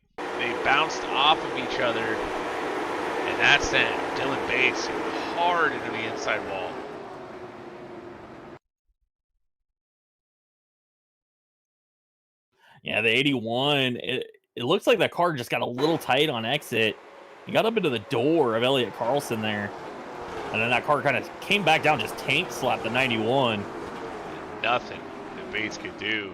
Speaker 2: bounced off of each other, and that sent Dylan Bates hard into the inside wall.
Speaker 1: Yeah, the 81, it looks like that car just got a little tight on exit. He got up into the door of Elliott Carlson there. And then that car kind of came back down, just tank slapped the 91.
Speaker 2: Nothing that Bates could do.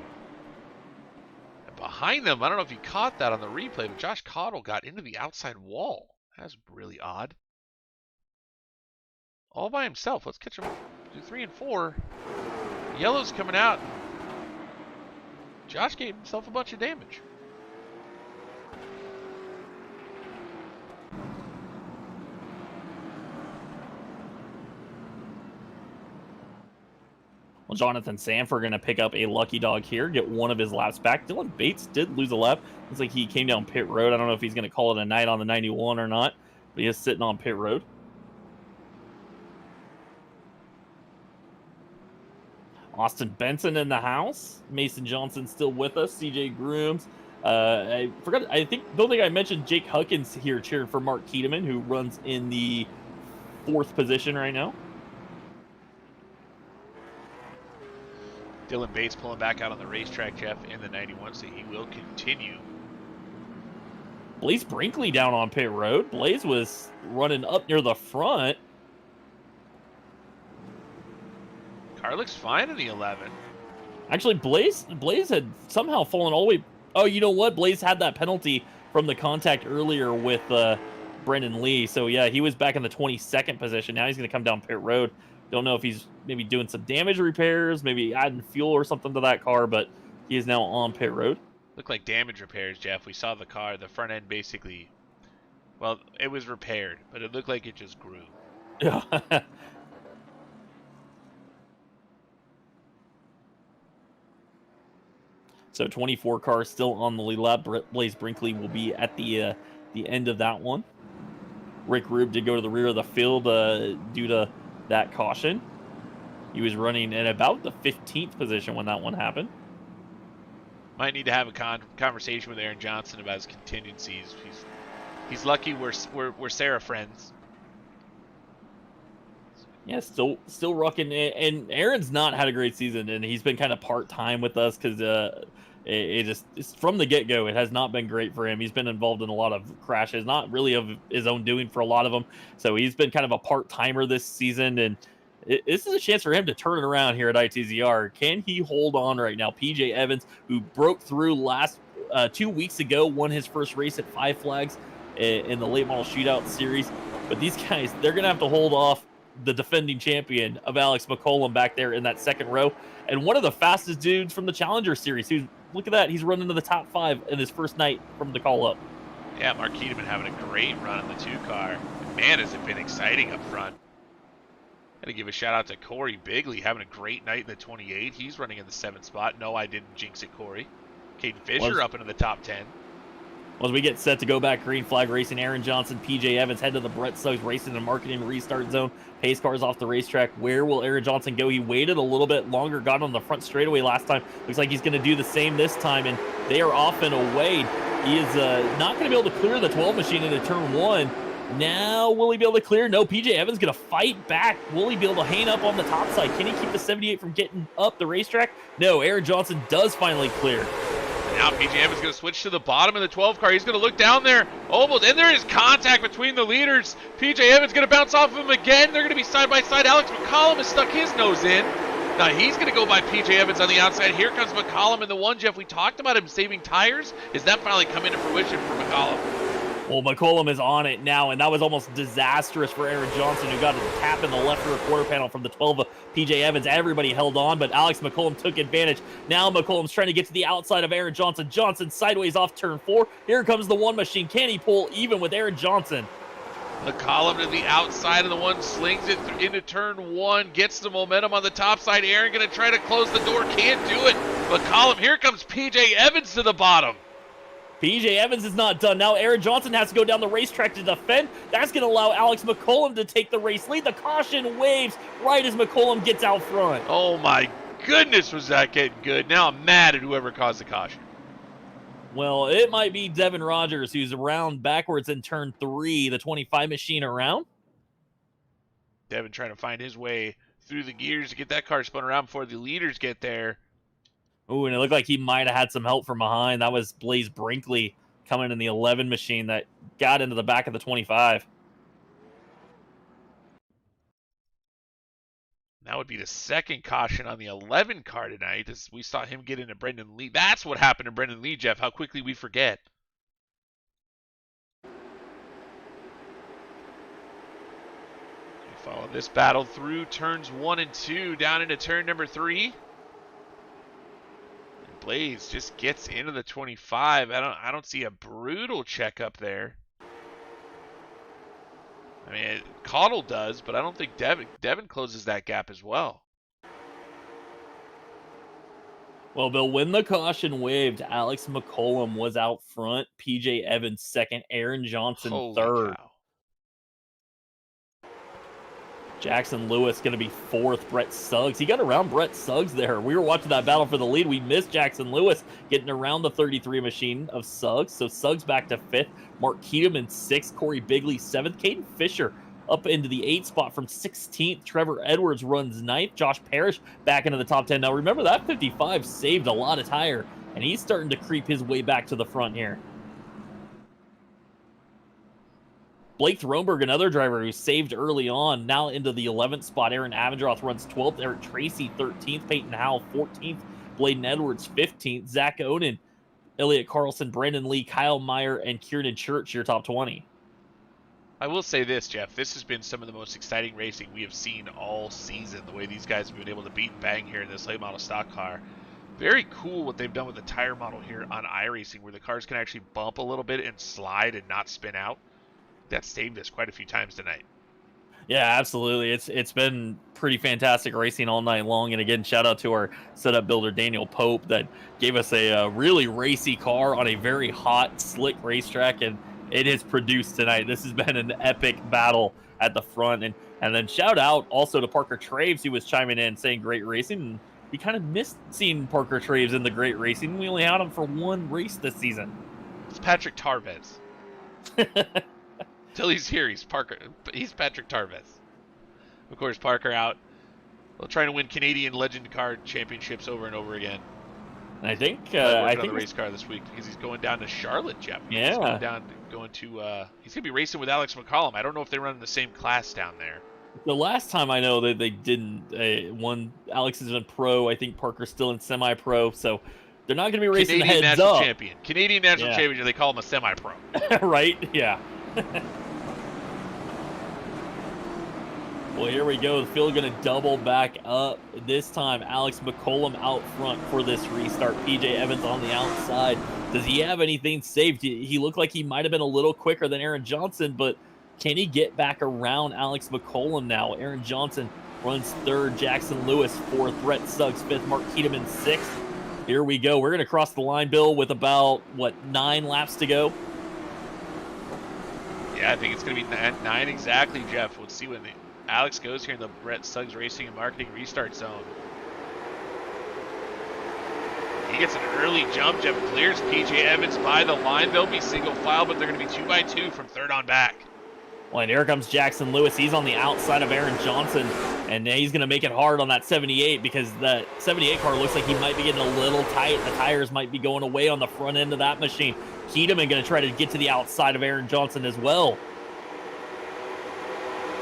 Speaker 2: And behind them, I don't know if you caught that on the replay, but Josh Cottle got into the outside wall. That's really odd. All by himself. Let's catch him. Do 3 and 4. Yellow's coming out. Josh gave himself a bunch of damage.
Speaker 1: Well, Jonathan Sanford going to pick up a lucky dog here, get one of his laps back. Dylan Bates did lose a lap. Looks like he came down pit road. I don't know if he's going to call it a night on the 91 or not, but he is sitting on pit road. Austin Benson in the house. Mason Johnson still with us. CJ Grooms. I don't think I mentioned Jake Huckins here cheering for Mark Keedeman, who runs in the 4th position right now.
Speaker 2: Dylan Bates pulling back out on the racetrack, Jeff, in the 91, so he will continue.
Speaker 1: Blaze Brinkley down on pit road. Blaze was running up near the front.
Speaker 2: Car looks fine in the 11.
Speaker 1: Actually, Blaze had somehow fallen all the way. Oh, you know what? Blaze had that penalty from the contact earlier with Brendan Lee. So, yeah, he was back in the 22nd position. Now he's going to come down pit road. Don't know if he's maybe doing some damage repairs, maybe adding fuel or something to that car, but he is now on pit road.
Speaker 2: Looked like damage repairs, Jeff. We saw the car, the front end basically, well, it was repaired, but it looked like it just grew.
Speaker 1: Yeah. So 24 cars still on the lead lap. Blaze Brinkley will be at the end of that one. Rick Rube did go to the rear of the field due to that caution. He was running at about the 15th position when that one happened.
Speaker 2: Might need to have a conversation with Aaron Johnson about his contingencies. He's lucky we're Sarah friends.
Speaker 1: Yeah, still rocking it. And Aaron's not had a great season, and he's been kind of part-time with us because it's from the get-go, it has not been great for him. He's been involved in a lot of crashes, not really of his own doing for a lot of them. So he's been kind of a part-timer this season, and this is a chance for him to turn it around here at ITZR. Can he hold on right now? PJ Evans, who broke through last 2 weeks ago, won his first race at Five Flags in the late model shootout series. But these guys, they're going to have to hold off the defending champion of Alex McCollum back there in that second row. And one of the fastest dudes from the Challenger Series. Look at that. He's running to the top 5 in his first night from the call-up.
Speaker 2: Yeah, Mark Keedeman having a great run in the 2 car. Man, has it been exciting up front. Got to give a shout out to Corey Bigley having a great night in the 28. He's running in the 7th spot. No, I didn't jinx it, Corey. Caden Fisher up into the top 10.
Speaker 1: As we get set to go back green flag racing, Aaron Johnson, PJ Evans head to the Brett Suggs Racing and Marketing restart zone. Pace cars off the racetrack. Where will Aaron Johnson go? He waited a little bit longer, got on the front straightaway last time. Looks like he's going to do the same this time, and they are off and away. He is not going to be able to clear the 12 machine into turn 1. Now, will he be able to clear? No, PJ Evans going to fight back. Will he be able to hang up on the top side? Can he keep the 78 from getting up the racetrack? No, Aaron Johnson does finally clear.
Speaker 2: Now PJ Evans going to switch to the bottom of the 12 car. He's going to look down there, almost, and there is contact between the leaders. PJ Evans going to bounce off of him again. They're going to be side by side. Alex McCollum has stuck his nose in. Now he's going to go by PJ Evans on the outside. Here comes McCollum in the one, Jeff. We talked about him saving tires. Is that finally coming to fruition for McCollum?
Speaker 1: Well, McCollum is on it now, and that was almost disastrous for Aaron Johnson, who got a tap in the left rear quarter panel from the 12 of PJ Evans. Everybody held on, but Alex McCollum took advantage. Now McCollum's trying to get to the outside of Aaron Johnson. Johnson sideways off turn 4. Here comes the one machine. Can he pull even with Aaron Johnson?
Speaker 2: McCollum to the outside of the one, slings it into turn 1, gets the momentum on the top side. Aaron going to try to close the door, can't do it. McCollum, here comes PJ Evans to the bottom.
Speaker 1: PJ Evans is not done. Now Aaron Johnson has to go down the racetrack to defend. That's going to allow Alex McCollum to take the race lead. The caution waves right as McCollum gets out front.
Speaker 2: Oh my goodness, was that getting good. Now I'm mad at whoever caused the caution.
Speaker 1: Well, it might be Devin Rogers, who's around backwards in turn 3, the 25 machine around.
Speaker 2: Devin trying to find his way through the gears to get that car spun around before the leaders get there.
Speaker 1: Oh, and it looked like he might have had some help from behind. That was Blaze Brinkley coming in the 11 machine that got into the back of the 25.
Speaker 2: That would be the second caution on the 11 car tonight, as we saw him get into Brendan Lee. That's what happened to Brendan Lee, Jeff, how quickly we forget. We follow this battle through turns 1 and 2, down into turn number 3. Blaze just gets into the 25. I don't see a brutal check up there. I mean, Caudle does, but I don't think Devin closes that gap as well.
Speaker 1: Well, Bill, when the caution waved, Alex McCollum was out front, PJ Evans second, Aaron Johnson third.
Speaker 2: Cow.
Speaker 1: Jackson Lewis going to be fourth. Brett Suggs. He got around Brett Suggs there. We were watching that battle for the lead. We missed Jackson Lewis getting around the 33 machine of Suggs. So Suggs back to 5th. Mark Keatum in 6th. Corey Bigley 7th. Caden Fisher up into the 8th spot from 16th. Trevor Edwards runs 9th. Josh Parrish back into the top 10. Now remember, that 55 saved a lot of tire, and he's starting to creep his way back to the front here. Blake Thronberg, another driver who saved early on, now into the 11th spot. Aaron Avendroth runs 12th. Eric Tracy 13th. Peyton Howell 14th. Bladen Edwards 15th. Zach Oden, Elliott Carlson, Brandon Lee, Kyle Meyer, and Kieran Church, your top 20.
Speaker 2: I will say this, Jeff. This has been some of the most exciting racing we have seen all season. The way these guys have been able to beat and bang here in this late model stock car. Very cool what they've done with the tire model here on iRacing, where the cars can actually bump a little bit and slide and not spin out. That saved us quite a few times tonight.
Speaker 1: Yeah, absolutely. It's been pretty fantastic racing all night long. And again, shout out to our setup builder, Daniel Pope, that gave us a really racy car on a very hot, slick racetrack. And it has produced tonight. This has been an epic battle at the front. And then shout out also to Parker Traves, who was chiming in saying great racing. And we kind of missed seeing Parker Traves in the great racing. We only had him for one race this season.
Speaker 2: It's Patrick Tarvez. Till he's here, he's Patrick Tarvez. Of course, Parker out. Well, trying to win Canadian Legend Card Championships over and over again.
Speaker 1: And I think
Speaker 2: on the race car this week because he's going down to Charlotte, Jeff.
Speaker 1: Yeah.
Speaker 2: He's going to be racing with Alex McCollum. I don't know if they run in the same class down there.
Speaker 1: The last time I know that they didn't, Alex is in pro. I think Parker's still in semi-pro, so they're not going to be racing
Speaker 2: Canadian
Speaker 1: heads
Speaker 2: National
Speaker 1: up.
Speaker 2: Champion. Canadian National Champion, they call him a semi-pro.
Speaker 1: Right? Yeah. Well, here we go. The field going to double back up. This time, Alex McCollum out front for this restart. PJ Evans on the outside. Does he have anything saved? He looked like he might have been a little quicker than Aaron Johnson, but can he get back around Alex McCollum now? Aaron Johnson runs 3rd. Jackson Lewis 4th. Brett Suggs 5th. Mark Keatum 6th. Here we go. We're going to cross the line, Bill, with about, 9 laps to go?
Speaker 2: Yeah, I think it's going to be 9 exactly, Jeff. Let's see when Alex goes here in the Brett Suggs Racing and Marketing restart zone. He gets an early jump. Jeff clears PJ Evans by the line. They'll be single file, but they're going to be 2 by 2 from 3rd on back.
Speaker 1: Well, and here comes Jackson Lewis. He's on the outside of Aaron Johnson, and he's going to make it hard on that 78 because the 78 car looks like he might be getting a little tight. The tires might be going away on the front end of that machine. Keedeman going to try to get to the outside of Aaron Johnson as well.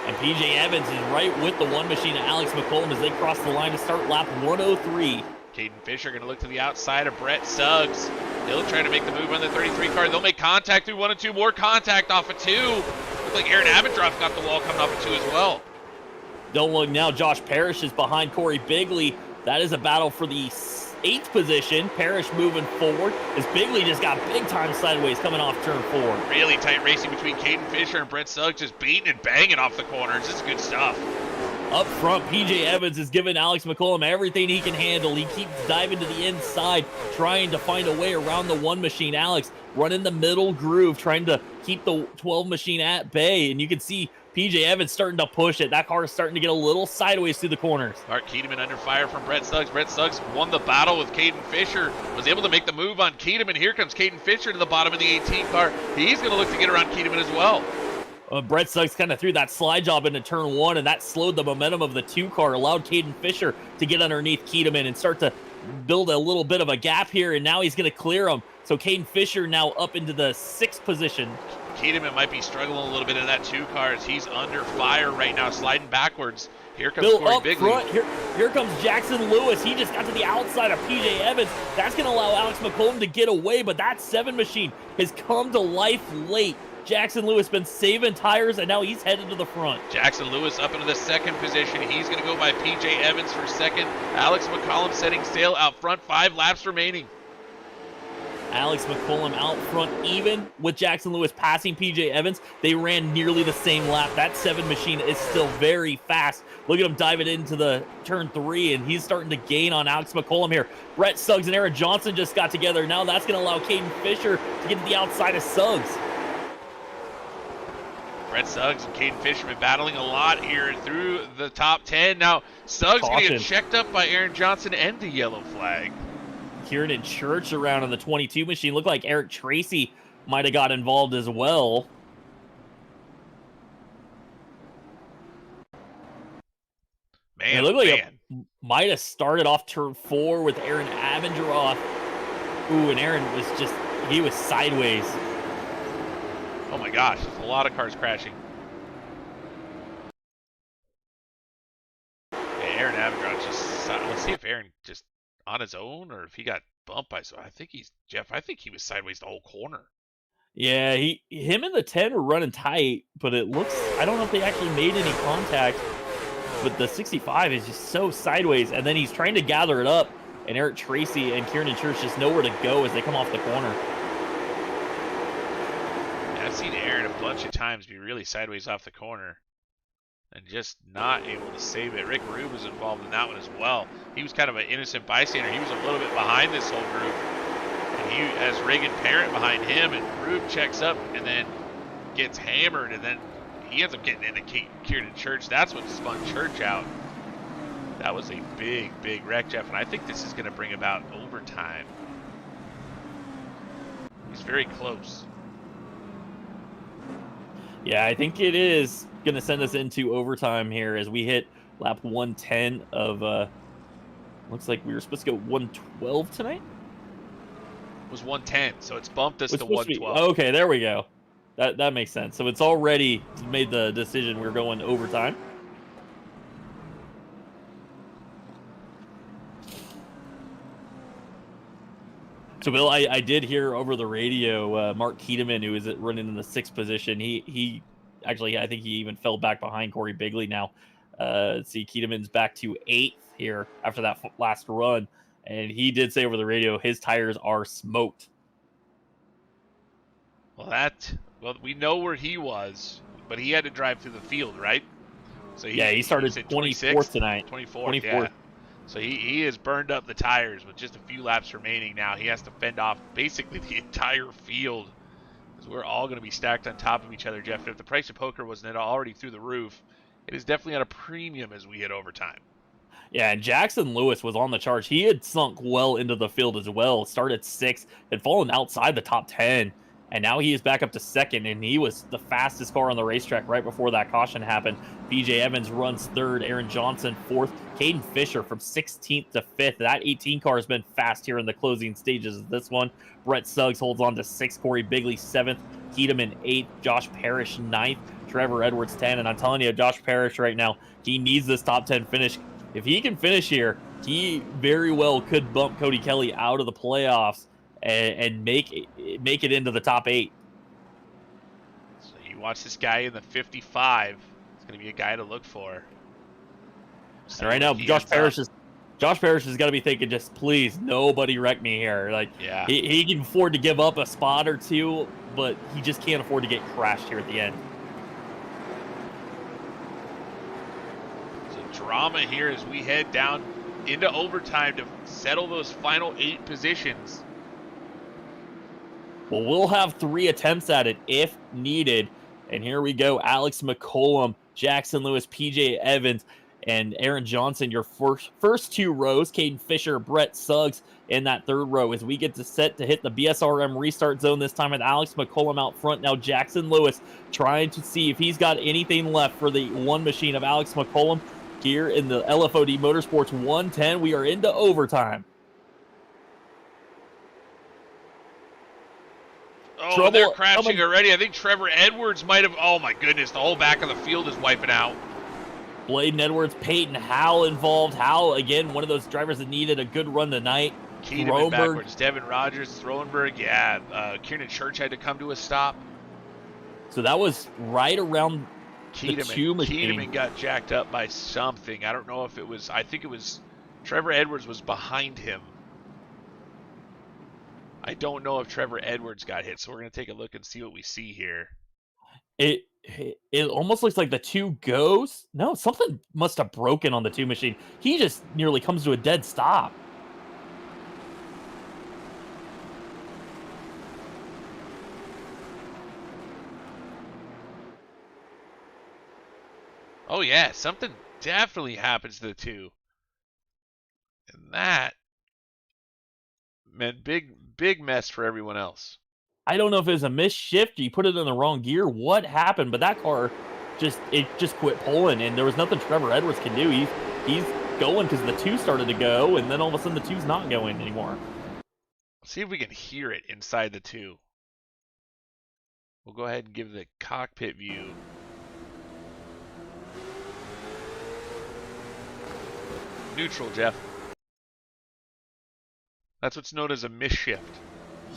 Speaker 1: And PJ Evans is right with the one machine of Alex McCollum as they cross the line to start lap 103.
Speaker 2: Caden Fisher going to look to the outside of Brett Suggs. He'll try to make the move on the 33 car. They'll make contact through 1 and 2. More contact off of 2. Looks like Aaron Abendroff got the wall coming off of 2 as well.
Speaker 1: Don't look now. Josh Parrish is behind Corey Bigley. That is a battle for the 8th position. Parrish moving forward as Bigley just got big time sideways coming off turn 4.
Speaker 2: Really tight racing between Caden Fisher and Brett Suggs, just beating and banging off the corners. This is good stuff.
Speaker 1: Up front, PJ Evans is giving Alex McCollum everything he can handle. He keeps diving to the inside, trying to find a way around the one machine. Alex running the middle groove, trying to keep the 12 machine at bay. And you can see PJ Evans starting to push it. That car is starting to get a little sideways through the corners.
Speaker 2: Mark Keedeman under fire from Brett Suggs. Brett Suggs won the battle with Caden Fisher, was able to make the move on Keedeman. Here comes Caden Fisher to the bottom of the 18 car. He's going to look to get around Keedeman as well.
Speaker 1: Brett Suggs kind of threw that slide job into turn 1, and that slowed the momentum of the 2 car, allowed Caden Fisher to get underneath Keedeman and start to build a little bit of a gap here, and now he's going to clear him. So Caden Fisher now up into the 6th position.
Speaker 2: Keedeman might be struggling a little bit in that 2 car as he's under fire right now, sliding backwards. Here comes
Speaker 1: Bill
Speaker 2: Corey
Speaker 1: up
Speaker 2: Bigley.
Speaker 1: front. Here comes Jackson Lewis. He just got to the outside of PJ Evans. That's going to allow Alex McCollum to get away, but that 7 machine has come to life late. Jackson Lewis been saving tires, and now he's headed to the front.
Speaker 2: Jackson Lewis up into the 2nd position. He's going to go by PJ Evans for 2nd. Alex McCollum setting sail out front, 5 laps remaining.
Speaker 1: Alex McCollum out front, even with Jackson Lewis passing PJ Evans. They ran nearly the same lap. That 7 machine is still very fast. Look at him diving into the turn 3, and he's starting to gain on Alex McCollum here. Brett Suggs and Aaron Johnson just got together. Now that's going to allow Caden Fisher to get to the outside of Suggs.
Speaker 2: Brett Suggs and Caden Fisher been battling a lot here through the top 10. Now, Suggs going to get checked up by Aaron Johnson and the yellow flag.
Speaker 1: Kieran Church around on the 22 machine. Looked like Eric Tracy might have got involved as well.
Speaker 2: Man,
Speaker 1: it looked like it might have started off turn 4 with Aaron Abendroff. Ooh, and Aaron was he was sideways.
Speaker 2: Oh my gosh, there's a lot of cars crashing. Yeah, Aaron Abendroff just, let's see if Aaron just on his own or if he got bumped by, so I think I think he was sideways the whole corner.
Speaker 1: Yeah, him and the 10 were running tight, but it looks, I don't know if they actually made any contact, but the 65 is just so sideways, and then he's trying to gather it up, and Eric Tracy and Kieran Church just nowhere to go as they come off the corner.
Speaker 2: I've seen Aaron a bunch of times be really sideways off the corner and just not able to save it. Rick Rube was involved in that one as well. He was kind of an innocent bystander. He was a little bit behind this whole group. And he has Reagan Parent behind him, and Rube checks up and then gets hammered, and then he ends up getting into Kieran Church. That's what spun Church out. That was a big, big wreck, Jeff, and I think this is going to bring about overtime. He's very close.
Speaker 1: Yeah, I think it is going to send us into overtime here as we hit lap 110 of, looks like we were supposed to go 112 tonight?
Speaker 2: It was 110, so it's bumped us to 112.
Speaker 1: Okay, there we go. That makes sense. So it's already made the decision we're going overtime. So, Bill, I did hear over the radio Mark Keedeman, who is running in the 6th position. He actually, I think he even fell back behind Corey Bigley now. Let's see, Keedeman's back to 8th here after that last run. And he did say over the radio his tires are smoked.
Speaker 2: Well, we know where he was, but he had to drive through the field, right? So
Speaker 1: he started 24th tonight.
Speaker 2: 24th, yeah. So he has burned up the tires with just a few laps remaining now. He has to fend off basically the entire field because we're all going to be stacked on top of each other, Jeff. If the price of poker wasn't already through the roof, it is definitely at a premium as we hit overtime.
Speaker 1: Yeah, and Jackson Lewis was on the charge. He had sunk well into the field as well. Started 6th, had fallen outside the top 10. And now he is back up to second, and he was the fastest car on the racetrack right before that caution happened. BJ Evans runs third, Aaron Johnson fourth, Caden Fisher from 16th to 5th. That 18 car has been fast here in the closing stages of this one. Brett Suggs holds on to 6th, Corey Bigley 7th, Keatum 8th, Josh Parrish 9th, Trevor Edwards 10. And I'm telling you, Josh Parrish right now, he needs this top 10 finish. If he can finish here, he very well could bump Cody Kelly out of the playoffs and make it into the top 8.
Speaker 2: So you watch this guy in the 55. It's going to be a guy to look for.
Speaker 1: And right now, Josh Parrish has got to be thinking, just please, nobody wreck me here. Like,
Speaker 2: yeah,
Speaker 1: he can afford to give up a spot or two, but he just can't afford to get crashed here at the end.
Speaker 2: So drama here as we head down into overtime to settle those final 8 positions.
Speaker 1: Well, we'll have 3 attempts at it if needed. And here we go. Alex McCollum, Jackson Lewis, PJ Evans, and Aaron Johnson, your first 2 rows. Caden Fisher, Brett Suggs in that 3rd row as we get to set to hit the BSRM restart zone this time with Alex McCollum out front. Now Jackson Lewis trying to see if he's got anything left for the one machine of Alex McCollum here in the LFOD Motorsports 110. We are into overtime.
Speaker 2: Oh, they're crashing already. I think Trevor Edwards might have. Oh, my goodness. The whole back of the field is wiping out.
Speaker 1: Bladen Edwards, Peyton Howell involved. Howell, again, one of those drivers that needed a good run tonight.
Speaker 2: Keaton backwards. Devin Rogers, Throwenberg. Yeah. Kieran Church had to come to a stop.
Speaker 1: So that was right around the 2 machine.
Speaker 2: Keaton got jacked up by something. I don't know if it was. I think it was Trevor Edwards was behind him. I don't know if Trevor Edwards got hit, so we're going to take a look and see what we see here.
Speaker 1: It almost looks like the 2 goes. No, something must have broken on the 2 machine. He just nearly comes to a dead stop.
Speaker 2: Oh, yeah, something definitely happens to the 2. And that meant big mess for everyone else.
Speaker 1: I don't know if it was a misshift, you put it in the wrong gear, what happened, but that car just quit pulling, and there was nothing Trevor Edwards can do. He's going because the 2 started to go, and then all of a sudden the 2's not going anymore.
Speaker 2: Let's see if we can hear it inside the 2. We'll go ahead and give the cockpit view. Neutral, Jeff. That's what's known as a misshift.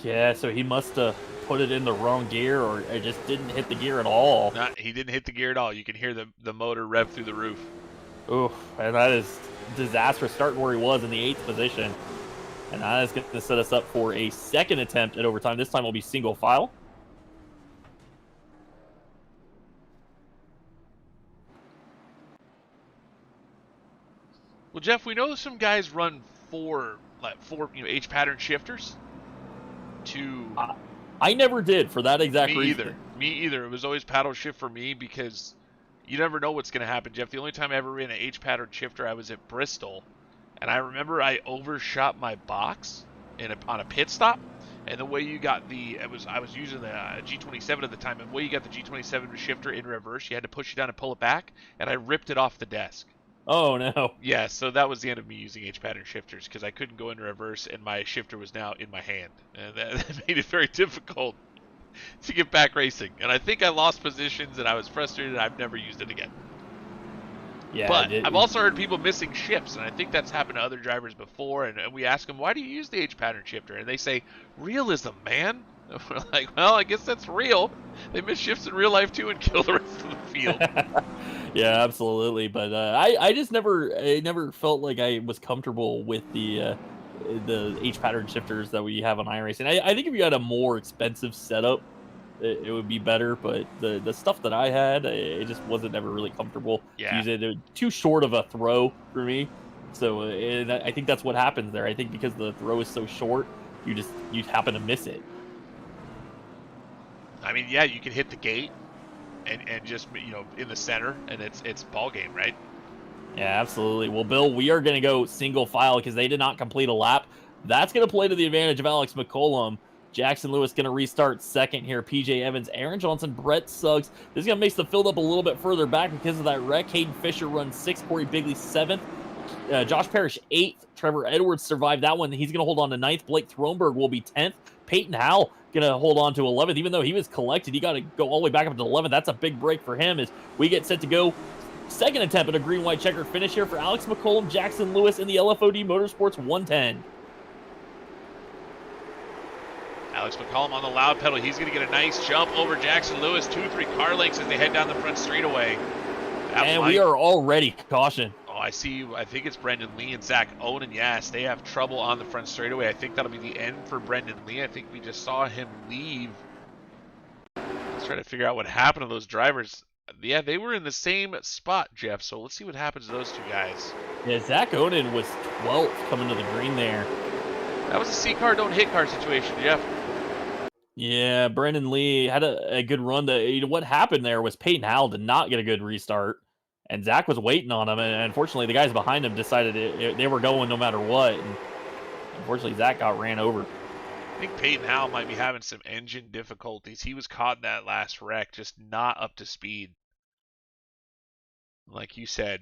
Speaker 1: Yeah, so he must have put it in the wrong gear, or it just didn't hit the gear at all.
Speaker 2: He didn't hit the gear at all. You can hear the motor rev through the roof.
Speaker 1: Oof, and that is disastrous, starting where he was in the 8th position. And that is going to set us up for a 2nd attempt at overtime. This time will be single file.
Speaker 2: Well, Jeff, we know some guys run four H pattern shifters.
Speaker 1: I never did for that exact reason.
Speaker 2: Me either. It was always paddle shift for me because you never know what's going to happen, Jeff. The only time I ever ran an H pattern shifter, I was at Bristol, and I remember I overshot my box on a pit stop. And the way you got I was using the G27 at the time, and the way you got the G27 shifter in reverse, you had to push it down and pull it back, and I ripped it off the desk.
Speaker 1: Oh, no.
Speaker 2: Yeah, so that was the end of me using H-pattern shifters because I couldn't go into reverse and my shifter was now in my hand. And that made it very difficult to get back racing. And I think I lost positions and I was frustrated and I've never used it again.
Speaker 1: Yeah,
Speaker 2: but I've also heard people missing shifts, and I think that's happened to other drivers before. And we ask them, why do you use the H-pattern shifter? And they say, realism, man. And we're like, well, I guess that's real. They miss shifts in real life too and kill the rest of the field.
Speaker 1: Yeah, absolutely. But I just never felt like I was comfortable with the H pattern shifters that we have on iRacing. I think if you had a more expensive setup, it would be better. But the stuff that I had, it just wasn't ever really comfortable.
Speaker 2: Yeah.
Speaker 1: Using it. Too short of a throw for me. So and I think that's what happens there. I think because the throw is so short, you happen to miss it.
Speaker 2: I mean, yeah, you can hit the gate and just, in the center, and it's ball game, right?
Speaker 1: Yeah, absolutely. Well, Bill, we are going to go single file because they did not complete a lap. That's going to play to the advantage of Alex McCollum. Jackson Lewis going to restart second here. PJ Evans, Aaron Johnson, Brett Suggs. This is going to make the field up a little bit further back because of that wreck. Hayden Fisher runs 6th, Corey Bigley 7th. Josh Parrish 8th. Trevor Edwards survived that one. He's going to hold on to 9th. Blake Thronberg will be 10th. Peyton Howell going to hold on to 11th. Even though he was collected, he got to go all the way back up to 11th. That's a big break for him as we get set to go. Second attempt at a green-white checker finish here for Alex McCollum, Jackson Lewis in the LFOD Motorsports 110.
Speaker 2: Alex McCollum on the loud pedal. He's going to get a nice jump over Jackson Lewis. 2-3 car lengths as they head down the front straightaway.
Speaker 1: And we are already caution.
Speaker 2: I see. I think it's Brendan Lee and Zach Owen. Yes, they have trouble on the front straightaway. I think that'll be the end for Brendan Lee. I think we just saw him leave. Let's try to figure out what happened to those drivers. Yeah, they were in the same spot, Jeff. So let's see what happens to those two guys.
Speaker 1: Yeah, Zach Owen was 12th coming to the green there.
Speaker 2: That was a C car, don't hit car situation, Jeff.
Speaker 1: Yeah, Brendan Lee had a good run. What happened there was Peyton Howell did not get a good restart. And Zach was waiting on him, and unfortunately, the guys behind him decided they were going no matter what. And unfortunately, Zach got ran over.
Speaker 2: I think Peyton Howell might be having some engine difficulties. He was caught in that last wreck, just not up to speed. Like you said,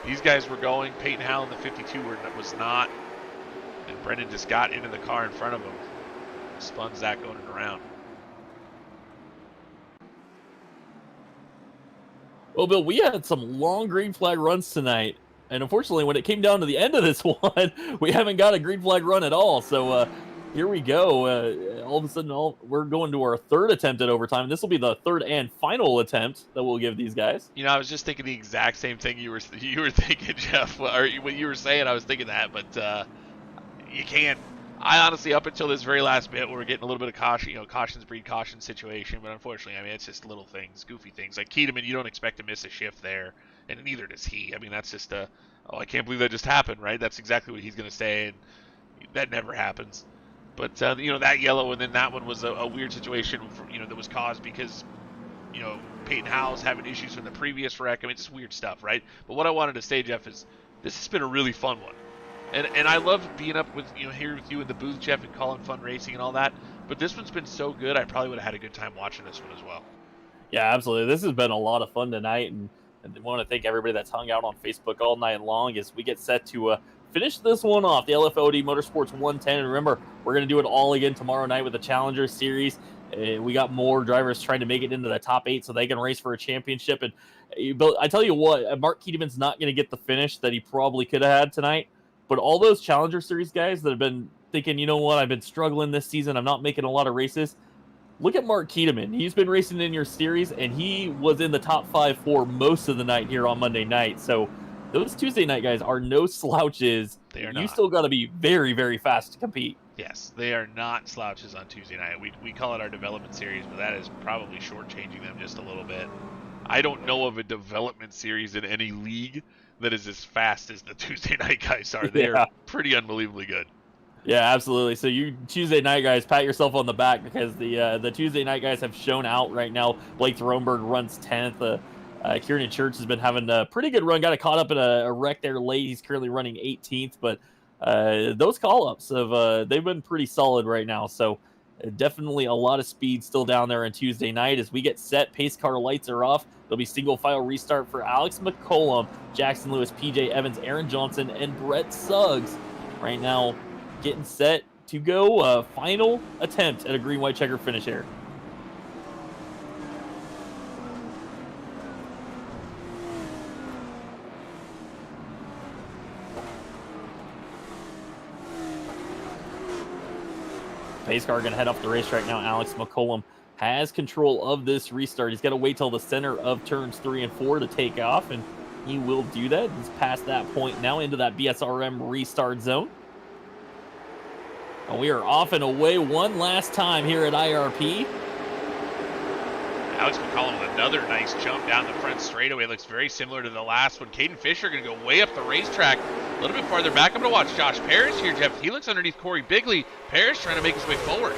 Speaker 2: these guys were going. Peyton Howell in the 52 was not, and Brendan just got into the car in front of him, spun Zach Owen around.
Speaker 1: Well, Bill, we had some long green flag runs tonight, and unfortunately, when it came down to the end of this one, we haven't got a green flag run at all. So here we go. All of a sudden, we're going to our third attempt at overtime. This will be the third and final attempt that we'll give these guys.
Speaker 2: You know, I was just thinking the exact same thing you were thinking, Jeff. Or what you were saying, I was thinking that, but you can't. I honestly, up until this very last bit, we were getting a little bit of caution, cautions breed caution situation. But unfortunately, I mean, it's just little things, goofy things. Like Keteman, you don't expect to miss a shift there, and neither does he. I mean, that's just oh, I can't believe that just happened, right? That's exactly what he's going to say, and that never happens. But that yellow, and then that one was a weird situation, that was caused because, Peyton Howell's having issues from the previous wreck. I mean, just weird stuff, right? But what I wanted to say, Jeff, is this has been a really fun one. And I love being up with here with you in the booth, Jeff, and calling fun racing and all that. But this one's been so good, I probably would have had a good time watching this one as well.
Speaker 1: Yeah, absolutely. This has been a lot of fun tonight, and I want to thank everybody that's hung out on Facebook all night long as we get set to finish this one off, the LFOD Motorsports 110. And remember, we're going to do it all again tomorrow night with the Challenger Series. We got more drivers trying to make it into the top 8 so they can race for a championship. And but I tell you what, Mark Keteman's not going to get the finish that he probably could have had tonight. But all those Challenger Series guys that have been thinking, you know what, I've been struggling this season, I'm not making a lot of races. Look at Mark Keteman. He's been racing in your series, and he was in the top 5 for most of the night here on Monday night. So those Tuesday night guys are no slouches.
Speaker 2: They are not.
Speaker 1: You still got to be very, very fast to compete.
Speaker 2: Yes, they are not slouches on Tuesday night. We call it our development series, but that is probably shortchanging them just a little bit. I don't know of a development series in any league that is as fast as the Tuesday night guys are. They're pretty unbelievably good.
Speaker 1: Yeah, absolutely. So you Tuesday night guys, pat yourself on the back because the Tuesday night guys have shown out right now. Blake Thronberg runs 10th. Kieran Church has been having a pretty good run. Got caught up in a wreck there late. He's currently running 18th, but those call-ups they've been pretty solid right now. So definitely a lot of speed still down there on Tuesday night. As we get set, pace car lights are off. There'll be single file restart for Alex McCollum, Jackson Lewis, PJ Evans, Aaron Johnson, and Brett Suggs. Right now, getting set to go. Final attempt at a green-white checker finish here. Pace car going to head off the racetrack now. Alex McCollum has control of this restart. He's got to wait till the center of turns 3 and 4 to take off, and he will do that. He's past that point now into that BSRM restart zone. And we are off and away one last time here at IRP.
Speaker 2: Alex McCollum with another nice jump down the front straightaway. Looks very similar to the last one. Caden Fisher going to go way up the racetrack. A little bit farther back. I'm going to watch Josh Parrish here, Jeff. He looks underneath Corey Bigley. Parrish trying to make his way forward.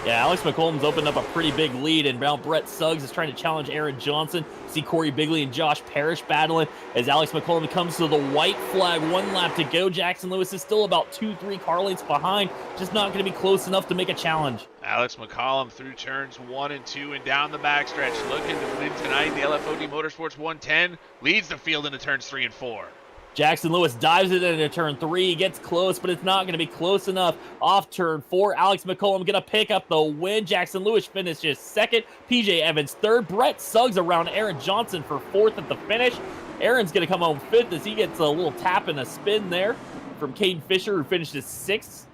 Speaker 1: Yeah, Alex McCollum's opened up a pretty big lead, and now Brett Suggs is trying to challenge Aaron Johnson. See Corey Bigley and Josh Parrish battling as Alex McCollum comes to the white flag. 1 lap to go. Jackson Lewis is still about 2-3 car lengths behind, just not going to be close enough to make a challenge.
Speaker 2: Alex McCollum through turns 1 and 2 and down the backstretch, looking to win tonight. The LFOD Motorsports 110 leads the field into turns 3 and 4.
Speaker 1: Jackson Lewis dives it into turn 3, gets close, but it's not going to be close enough. Off turn 4, Alex McCollum going to pick up the win. Jackson Lewis finishes 2nd, PJ Evans 3rd, Brett Suggs around Aaron Johnson for 4th at the finish. Aaron's going to come home 5th as he gets a little tap and a spin there from Caden Fisher, who finishes 6th.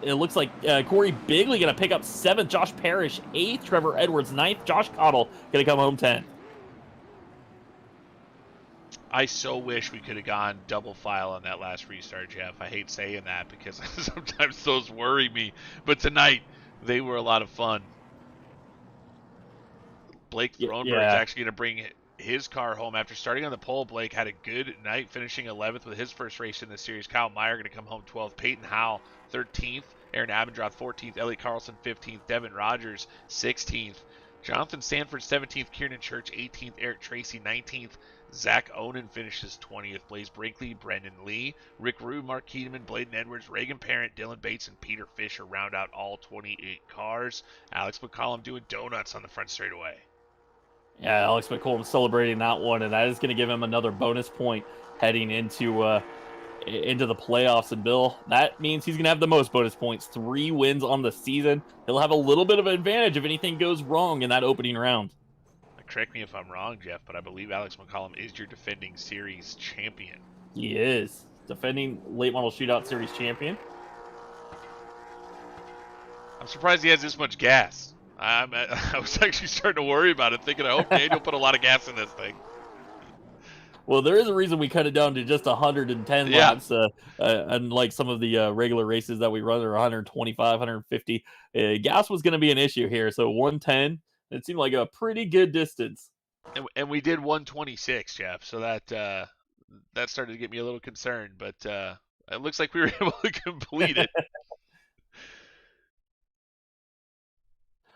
Speaker 1: It looks like Corey Bigley going to pick up 7th, Josh Parrish 8th, Trevor Edwards 9th, Josh Cottle going to come home 10th.
Speaker 2: I so wish we could have gone double file on that last restart, Jeff. I hate saying that because sometimes those worry me. But tonight, they were a lot of fun. Blake Thronberg is actually going to bring his car home after starting on the pole. Blake had a good night, finishing 11th with his first race in the series. Kyle Meyer going to come home 12th. Peyton Howell 13th. Aaron Abendroth 14th. Elliot Carlson 15th. Devin Rogers 16th. Jonathan Sanford 17th. Kieran Church 18th. Eric Tracy 19th. Zach Onan finishes 20th. Blaze Brinkley, Brendan Lee, Rick Rue, Mark Keedeman, Bladen Edwards, Reagan Parent, Dylan Bates, and Peter Fisher round out all 28 cars. Alex McCollum doing donuts on the front straightaway.
Speaker 1: Yeah, Alex McCollum celebrating that one, and that is going to give him another bonus point heading into the playoffs. And Bill, that means he's going to have the most bonus points, 3 wins on the season. He'll have a little bit of an advantage if anything goes wrong in that opening round.
Speaker 2: Correct me if I'm wrong, Jeff, but I believe Alex McCollum is your defending series champion.
Speaker 1: He is. Defending late model shootout series champion.
Speaker 2: I'm surprised he has this much gas. I was actually starting to worry about it, thinking I hope Daniel put a lot of gas in this thing.
Speaker 1: Well, there is a reason we cut it down to just 110 laps, unlike some of the regular races that we run are 125, 150. Gas was going to be an issue here, so 110. It seemed like a pretty good distance.
Speaker 2: And we did 126, Jeff, so that started to get me a little concerned, but it looks like we were able to complete it.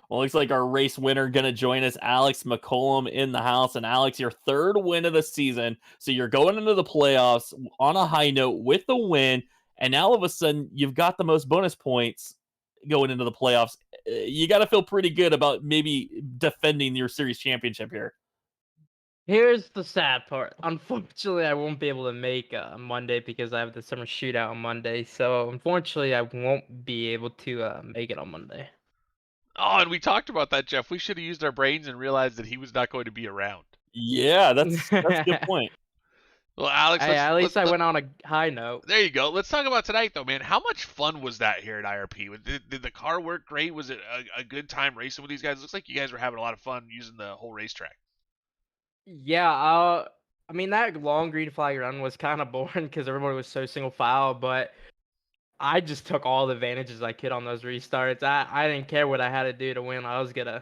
Speaker 1: Well, looks like our race winner going to join us, Alex McCollum, in the house. And Alex, your 3rd win of the season. So you're going into the playoffs on a high note with the win. And now all of a sudden, you've got the most bonus points going into the playoffs. You got to feel pretty good about maybe defending your series championship here.
Speaker 3: Here's the sad part. Unfortunately, I won't be able to make Monday because I have the summer shootout on Monday. So unfortunately, I won't be able to make it on Monday.
Speaker 2: Oh, and we talked about that, Jeff. We should have used our brains and realized that he was not going to be around.
Speaker 1: Yeah, that's a good point.
Speaker 2: Well, Alex,
Speaker 3: at least I went on a high note.
Speaker 2: There you go. Let's talk about tonight, though, man. How much fun was that here at IRP? Did the car work great? Was it a good time racing with these guys? It looks like you guys were having a lot of fun using the whole racetrack.
Speaker 3: Yeah, I mean, that long green flag run was kind of boring because everybody was so single file, but I just took all the advantages I could on those restarts. I didn't care what I had to do to win. I was gonna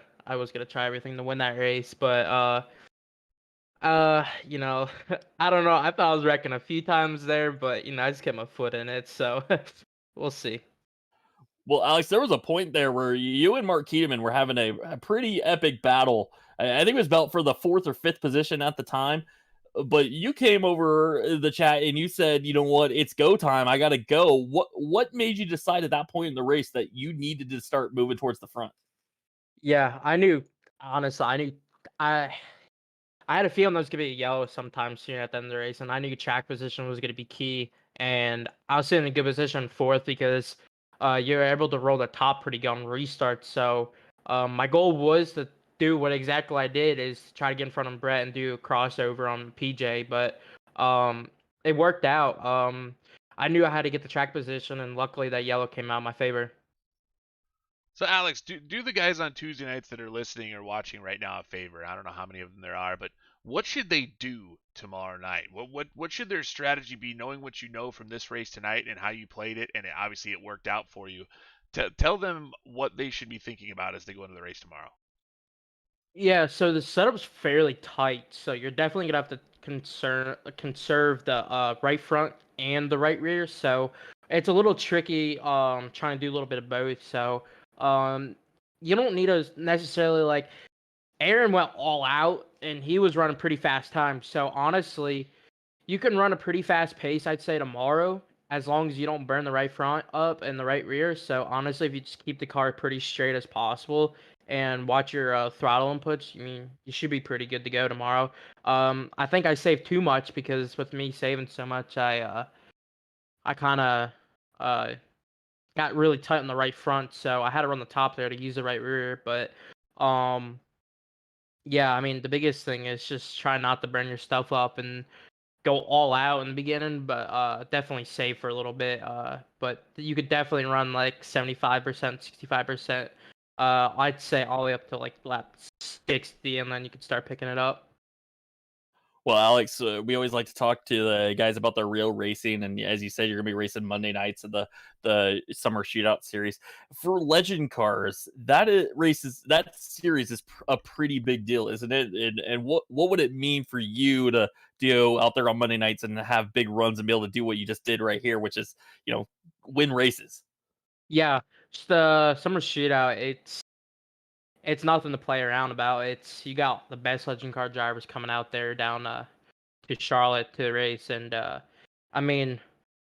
Speaker 3: try everything to win that race, but you know, I don't know. I thought I was wrecking a few times there, but I just kept my foot in it, so we'll see.
Speaker 1: Well, Alex, there was a point there where you and Mark Keedeman were having a pretty epic battle. I think it was about for the 4th or 5th position at the time. But you came over the chat and you said, you know what, it's go time. I got to go. What made you decide at that point in the race that you needed to start moving towards the front?
Speaker 3: Yeah, I knew. Honestly, I had a feeling there was going to be a yellow sometime soon at the end of the race, and I knew track position was going to be key. And I was sitting in a good position 4th because you're able to roll the top pretty good on restart. So my goal was to do what exactly I did, is try to get in front of Brett and do a crossover on PJ, but it worked out. I knew I had to get the track position, and luckily that yellow came out in my favor.
Speaker 2: So, Alex, do the guys on Tuesday nights that are listening or watching right now a favor. I don't know how many of them there are, but what should they do tomorrow night? What should their strategy be, knowing what you know from this race tonight and how you played it, and obviously it worked out for you? Tell them what they should be thinking about as they go into the race tomorrow.
Speaker 3: Yeah, so the setup's fairly tight, so you're definitely gonna have to conserve the right front and the right rear. So it's a little tricky trying to do a little bit of both. So um you don't need to necessarily like Aaron went all out and he was running pretty fast times. So honestly, you can run a pretty fast pace, I'd say, tomorrow, as long as you don't burn the right front up and the right rear. So honestly, if you just keep the car pretty straight as possible and watch your throttle inputs, I mean, you should be pretty good to go tomorrow. I think I saved too much because with me saving so much, I kind of uh got really tight on the right front, so I had to run the top there to use the right rear. But um, yeah, I mean, the biggest thing is just try not to burn your stuff up and go all out in the beginning, but definitely save for a little bit. But you could definitely run like 75%, 65%. I'd say all the way up to like lap 60, and then you could start picking it up.
Speaker 1: Well, Alex, we always like to talk to the guys about their real racing, and as you said, you're gonna be racing Monday nights in the summer shootout series for legend cars. That series is a pretty big deal, isn't it? And what would it mean for you to go out there on Monday nights and have big runs and be able to do what you just did right here, which is win races?
Speaker 3: Yeah, just the summer shootout. It's nothing to play around about. It's you got the best legend car drivers coming out there down to Charlotte to race, and I mean,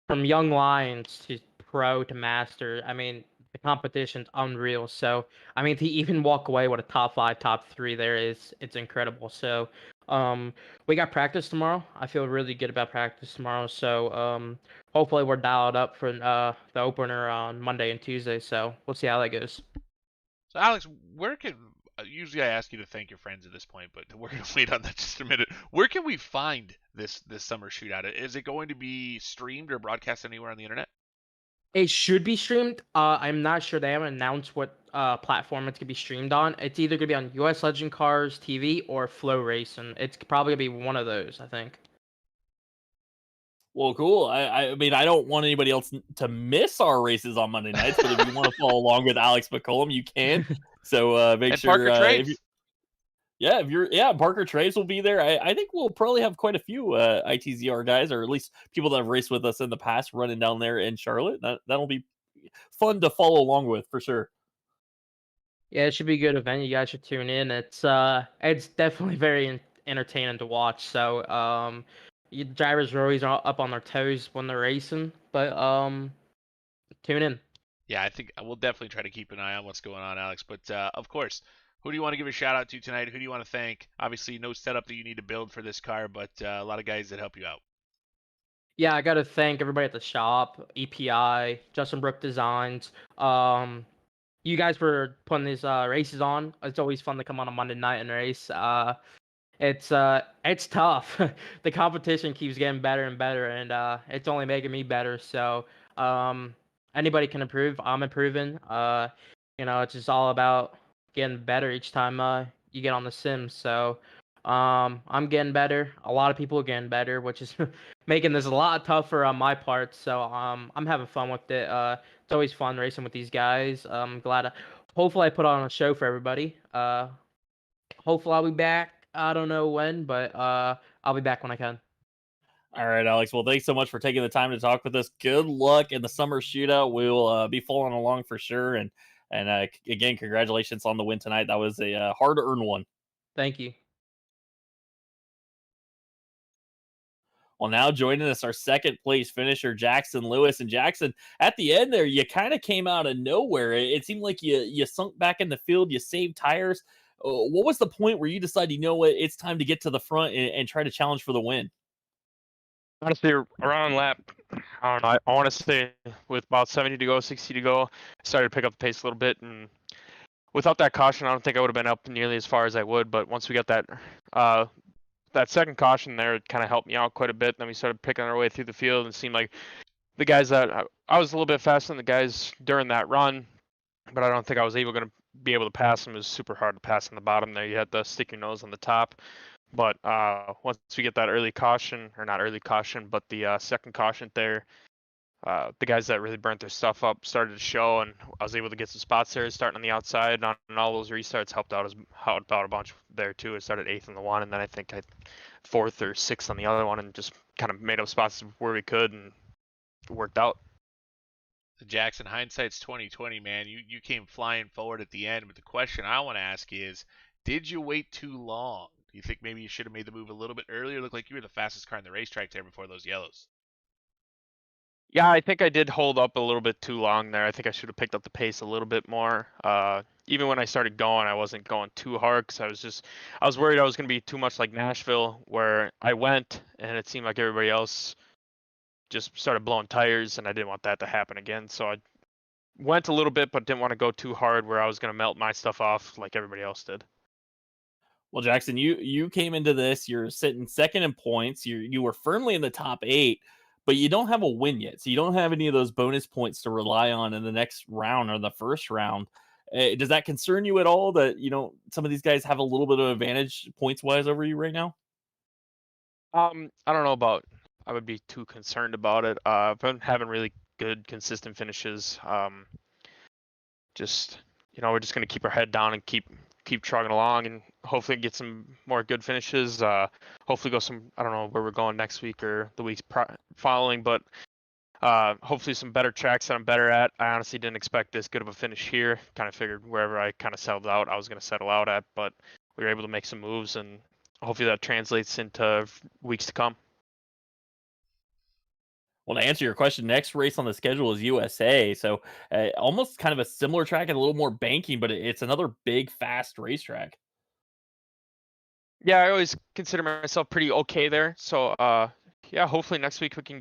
Speaker 3: from young lions to pro to master, I mean, the competition's unreal. So, I mean, to even walk away with a top five, top three, it's incredible. So, we got practice tomorrow. I feel really good about practice tomorrow. So, hopefully we're dialed up for the opener on Monday and Tuesday. So we'll see how that goes.
Speaker 2: So, Alex, where can usually I ask you to thank your friends at this point, but we're gonna wait on that just a minute. Where can we find this summer shootout? Is it going to be streamed or broadcast anywhere on the internet?
Speaker 3: It should be streamed. I'm not sure. They haven't announced what platform it's gonna be streamed on. It's either gonna be on US Legend Cars TV or Flow Racing. It's probably gonna be one of those, I think.
Speaker 1: Well, cool. I mean, I don't want anybody else to miss our races on Monday nights, but if you want to follow along with Alex McCollum, you can. So make
Speaker 2: And
Speaker 1: sure
Speaker 2: Parker
Speaker 1: if
Speaker 2: Trades.
Speaker 1: you if you're Parker Traves will be there. I think we'll probably have quite a few ITZR guys, or at least people that have raced with us in the past, running down there in Charlotte. That'll be fun to follow along with for sure.
Speaker 3: Yeah, it should be a good event. You guys should tune in. It's definitely very entertaining to watch. So you drivers are always up on their toes when they're racing, but tune in.
Speaker 2: Yeah, I think we'll definitely try to keep an eye on what's going on, Alex. But of course, who do you want to give a shout out to tonight? Who do you want to thank? Obviously, no setup that you need to build for this car, but a lot of guys that help you out.
Speaker 3: Yeah, I gotta thank everybody at the shop, EPI, Justin Brook Designs. You guys for putting these races on. It's always fun to come on a Monday night and race. It's tough. The competition keeps getting better and better, and it's only making me better. So um, anybody can improve. I'm improving. It's just all about getting better each time you get on the sim. So I'm getting better. A lot of people are getting better, which is making this a lot tougher on my part. So I'm having fun with it. It's always fun racing with these guys. I'm glad. Hopefully, I put on a show for everybody. Hopefully I'll be back. I don't know when, but I'll be back when I can.
Speaker 1: All right, Alex. Well, thanks so much for taking the time to talk with us. Good luck in the summer shootout. We'll be following along for sure. And again, congratulations on the win tonight. That was a hard-earned one.
Speaker 3: Thank you.
Speaker 1: Well, now joining us, our second place finisher, Jackson Lewis. And Jackson, at the end there, you kind of came out of nowhere. It seemed like you sunk back in the field, you saved tires. What was the point where you decided, you know what, it's time to get to the front and try to challenge for the win?
Speaker 4: Honestly, around lap, I don't know. I want to say with about 70 to go, 60 to go, I started to pick up the pace a little bit, and without that caution, I don't think I would have been up nearly as far as I would. But once we got that second caution there, it kind of helped me out quite a bit. Then we started picking our way through the field, and it seemed like the guys that I was a little bit faster than the guys during that run, but I don't think I was going to be able to pass them. It was super hard to pass on the bottom there. You had to stick your nose on the top. But once we get that early caution, or not early caution, but the second caution there, the guys that really burnt their stuff up started to show, and I was able to get some spots there, starting on the outside, and all those restarts helped out a bunch there too. I started 8th on the one, and then I think I 4th or 6th on the other one, and just kind of made up spots where we could, and it worked out.
Speaker 2: Jackson, hindsight's 2020, man. You came flying forward at the end, but the question I want to ask is, did you wait too long? Do you think maybe you should have made the move a little bit earlier? Looked like you were the fastest car in the racetrack there before those yellows.
Speaker 4: Yeah, I think I did hold up a little bit too long there. I think I should have picked up the pace a little bit more. Even when I started going, I wasn't going too hard because I was worried I was going to be too much like Nashville, where I went and it seemed like everybody else just started blowing tires, and I didn't want that to happen again. So I went a little bit, but didn't want to go too hard where I was going to melt my stuff off like everybody else did.
Speaker 1: Well, Jackson, you came into this, you're sitting second in points. You were firmly in the top 8, but you don't have a win yet. So you don't have any of those bonus points to rely on in the next round or the first round. Does that concern you at all that, some of these guys have a little bit of advantage points wise over you right now?
Speaker 4: I don't know about I would be too concerned about it. I've been having really good consistent finishes. Just we're just gonna keep our head down and keep trugging along, and hopefully get some more good finishes. Hopefully I don't know where we're going next week or the weeks following, but hopefully some better tracks that I'm better at. I honestly didn't expect this good of a finish here. Kind of figured wherever I kind of settled out, I was gonna settle out at, but we were able to make some moves, and hopefully that translates into weeks to come.
Speaker 1: Well, to answer your question, next race on the schedule is USA. So almost kind of a similar track and a little more banking, but it's another big, fast racetrack.
Speaker 4: Yeah, I always consider myself pretty okay there. So yeah, hopefully next week we can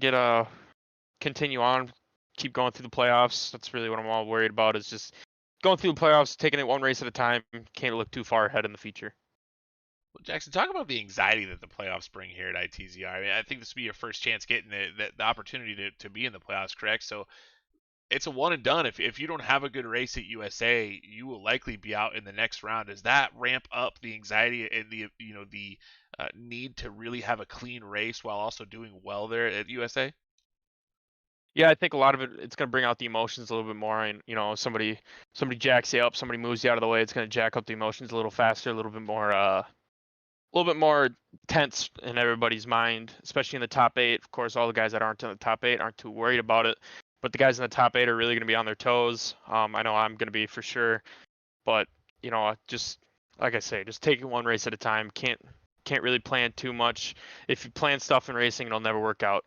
Speaker 4: continue on, keep going through the playoffs. That's really what I'm all worried about, is just going through the playoffs, taking it one race at a time. Can't look too far ahead in the future.
Speaker 2: Well, Jackson, talk about the anxiety that the playoffs bring here at ITZR. I mean, I think this will be your first chance getting the opportunity to be in the playoffs, correct? So it's a one and done. If you don't have a good race at USA, you will likely be out in the next round. Does that ramp up the anxiety and the need to really have a clean race while also doing well there at USA?
Speaker 4: Yeah, I think a lot of it's going to bring out the emotions a little bit more, and somebody jacks you up, somebody moves you out of the way, it's going to jack up the emotions a little faster, a little bit more tense in everybody's mind, especially in the top 8. Of course, all the guys that aren't in the top 8 aren't too worried about it, but the guys in the top 8 are really going to be on their toes. I know I'm going to be for sure, but just like I say, just take it one race at a time. Can't really plan too much. If you plan stuff in racing, it'll never work out.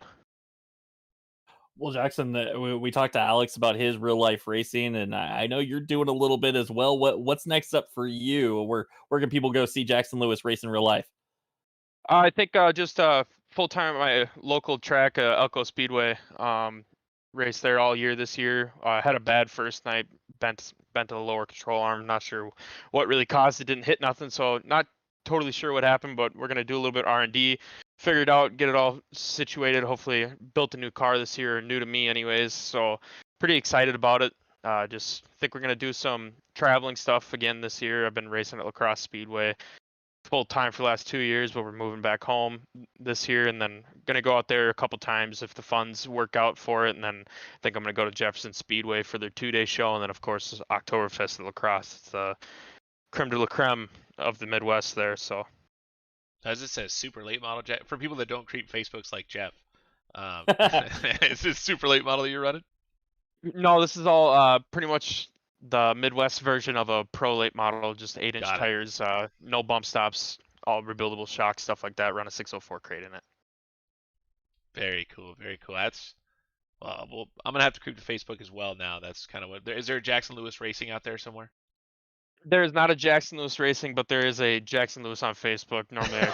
Speaker 1: Well, Jackson, we talked to Alex about his real life racing, and I know you're doing a little bit as well. What's next up for you? Where can people go see Jackson Lewis race in real life?
Speaker 4: I think just full time at my local track, Elko Speedway. Raced there all year this year. Had a bad first night, bent the lower control arm. Not sure what really caused it. Didn't hit nothing, so not totally sure what happened. But we're gonna do a little bit R&D, figure it out, get it all situated. Hopefully, built a new car this year, new to me anyways. So pretty excited about it. Just think we're gonna do some traveling stuff again this year. I've been racing at La Crosse Speedway full time for the last 2 years, but we're moving back home this year, and then gonna go out there a couple times if the funds work out for it, and then I think I'm gonna go to Jefferson Speedway for their 2-day show, and then of course Oktoberfest at La Crosse. It's the creme de la creme of the Midwest there. So
Speaker 2: As it says, super late model, Jeff. For people that don't creep Facebooks like Jeff, is this super late model that you're running?
Speaker 4: no, this is all pretty much the Midwest version of a pro late model, just 8-inch
Speaker 2: Got it.
Speaker 4: tires, no bump stops, all rebuildable shocks, stuff like that. Run a 604 crate in it.
Speaker 2: Very cool, very cool. That's well, I'm gonna have to creep to Facebook as well now. That's kind of what. Is there a Jackson Lewis Racing out there somewhere?
Speaker 4: There is not a Jackson Lewis Racing, but there is a Jackson Lewis on Facebook. Normally,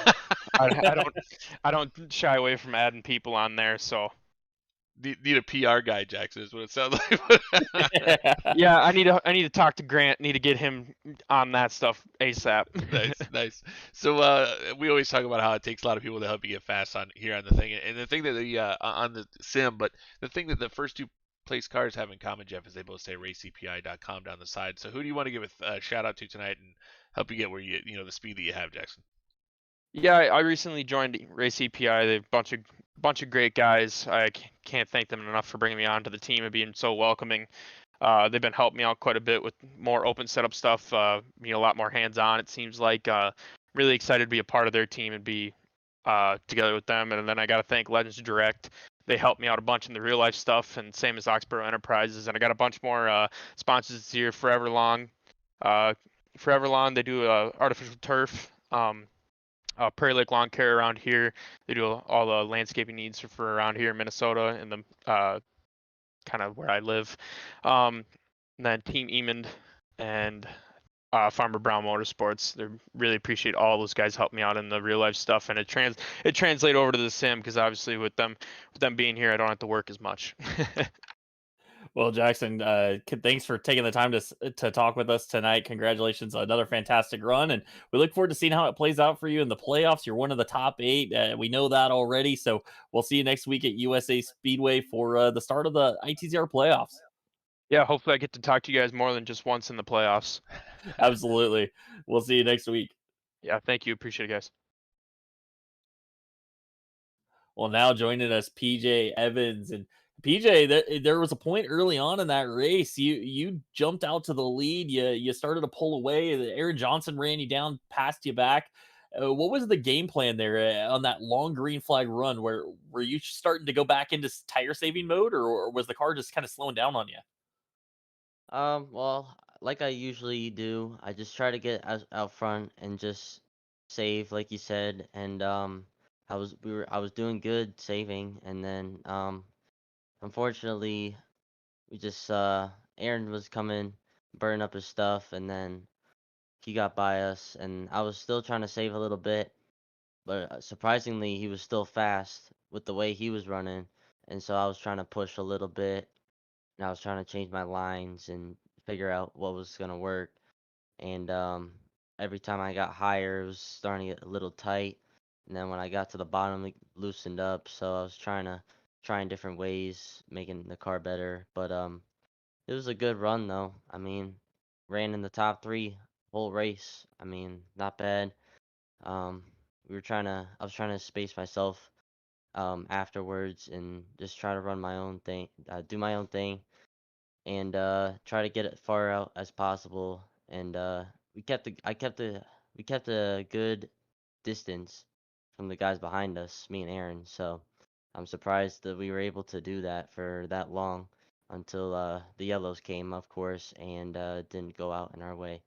Speaker 4: I don't shy away from adding people on there. So
Speaker 2: Need a PR guy, Jackson, is what it sounds like.
Speaker 4: yeah, I need to talk to Grant. Need to get him on that stuff ASAP.
Speaker 2: Nice. So we always talk about how it takes a lot of people to help you get fast on the thing, and the thing that on the sim, but the thing that the first 2 place cars have in common, Jeff, is they both say racecpi.com down the side. So who do you want to give a shout out to tonight and help you get where the speed that you have, Jackson?
Speaker 4: Yeah, I recently joined Race EPI. They're a bunch of great guys. I can't thank them enough for bringing me on to the team and being so welcoming. They've been helping me out quite a bit with more open setup stuff. A lot more hands-on. It seems like really excited to be a part of their team and be together with them. And then I got to thank Legends Direct. they helped me out a bunch in the real life stuff, and same as Oxborough Enterprises. And I got a bunch more sponsors this year. Forever Long, they do artificial turf. Prairie Lake Lawn Care around here. They do all the landscaping needs for around here in Minnesota and the kind of where I live. And then Team Emond and Farmer Brown Motorsports. They really appreciate all those guys help me out in the real life stuff, and it translate over to the sim because obviously with them being here, I don't have to work as much.
Speaker 1: Well, Jackson, thanks for taking the time to talk with us tonight. Congratulations on another fantastic run, and we look forward to seeing how it plays out for you in the playoffs. You're one of the top 8. We know that already, so we'll see you next week at USA Speedway for the start of the ITZR playoffs.
Speaker 4: Yeah, hopefully I get to talk to you guys more than just once in the playoffs.
Speaker 1: Absolutely. We'll see you next week.
Speaker 4: Yeah, thank you. Appreciate it, guys.
Speaker 1: Well, now joining us, PJ Evans. And PJ, there was a point early on in that race. You jumped out to the lead. You started to pull away. Aaron Johnson ran you down, passed you back. What was the game plan there on that long green flag run? Were you starting to go back into tire saving mode, or was the car just kind of slowing down on you?
Speaker 5: Well, like I usually do, I just try to get out front and just save, like you said, and I was doing good saving, and then unfortunately, we just Aaron was coming, burning up his stuff, and then he got by us, and I was still trying to save a little bit, but surprisingly, he was still fast with the way he was running, and so I was trying to push a little bit, and I was trying to change my lines and figure out what was gonna work. And every time I got higher, it was starting to get a little tight. And then when I got to the bottom, it loosened up. So I was trying different ways, making the car better. But it was a good run though. I mean, ran in the top 3 whole race. I mean, not bad. Um, I was trying to space myself afterwards and just try to run my own thing, do my own thing, and try to get it far out as possible. And we kept a good distance from the guys behind us, me and Aaron. So I'm surprised that we were able to do that for that long until the yellows came, of course, and didn't go out in our way.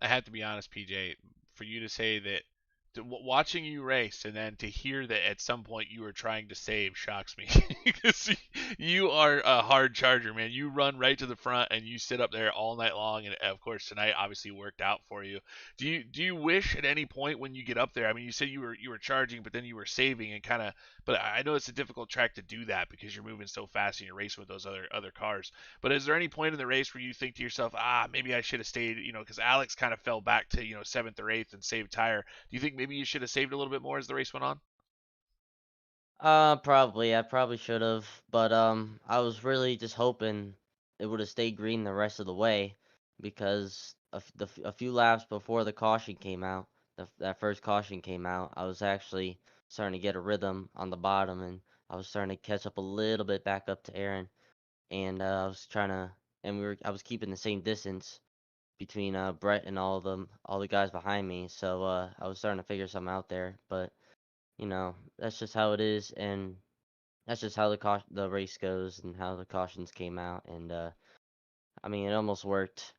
Speaker 2: I have to be honest, PJ, for you to say that watching you race and then to hear that at some point you were trying to save shocks me because you are a hard charger, man. You run right to the front and you sit up there all night long, and of course tonight obviously worked out for you. Do you wish at any point when you get up there? I mean, you said you were charging, but then you were saving and kind of. But I know it's a difficult track to do that because you're moving so fast and you're racing with those other cars. But is there any point in the race where you think to yourself, maybe I should have stayed, because Alex kind of fell back to, 7th or 8th and saved tire. Do you think maybe you should have saved a little bit more as the race went on?
Speaker 5: Probably. I probably should have, but I was really just hoping it would have stayed green the rest of the way, because a few laps before the caution came out, that first caution came out, I was actually starting to get a rhythm on the bottom, and I was starting to catch up a little bit back up to Aaron, and I was trying to, and I was keeping the same distance between Brett and all the guys behind me, so I was starting to figure something out there, but that's just how it is, and that's just how the race goes and how the cautions came out. And I mean, it almost worked.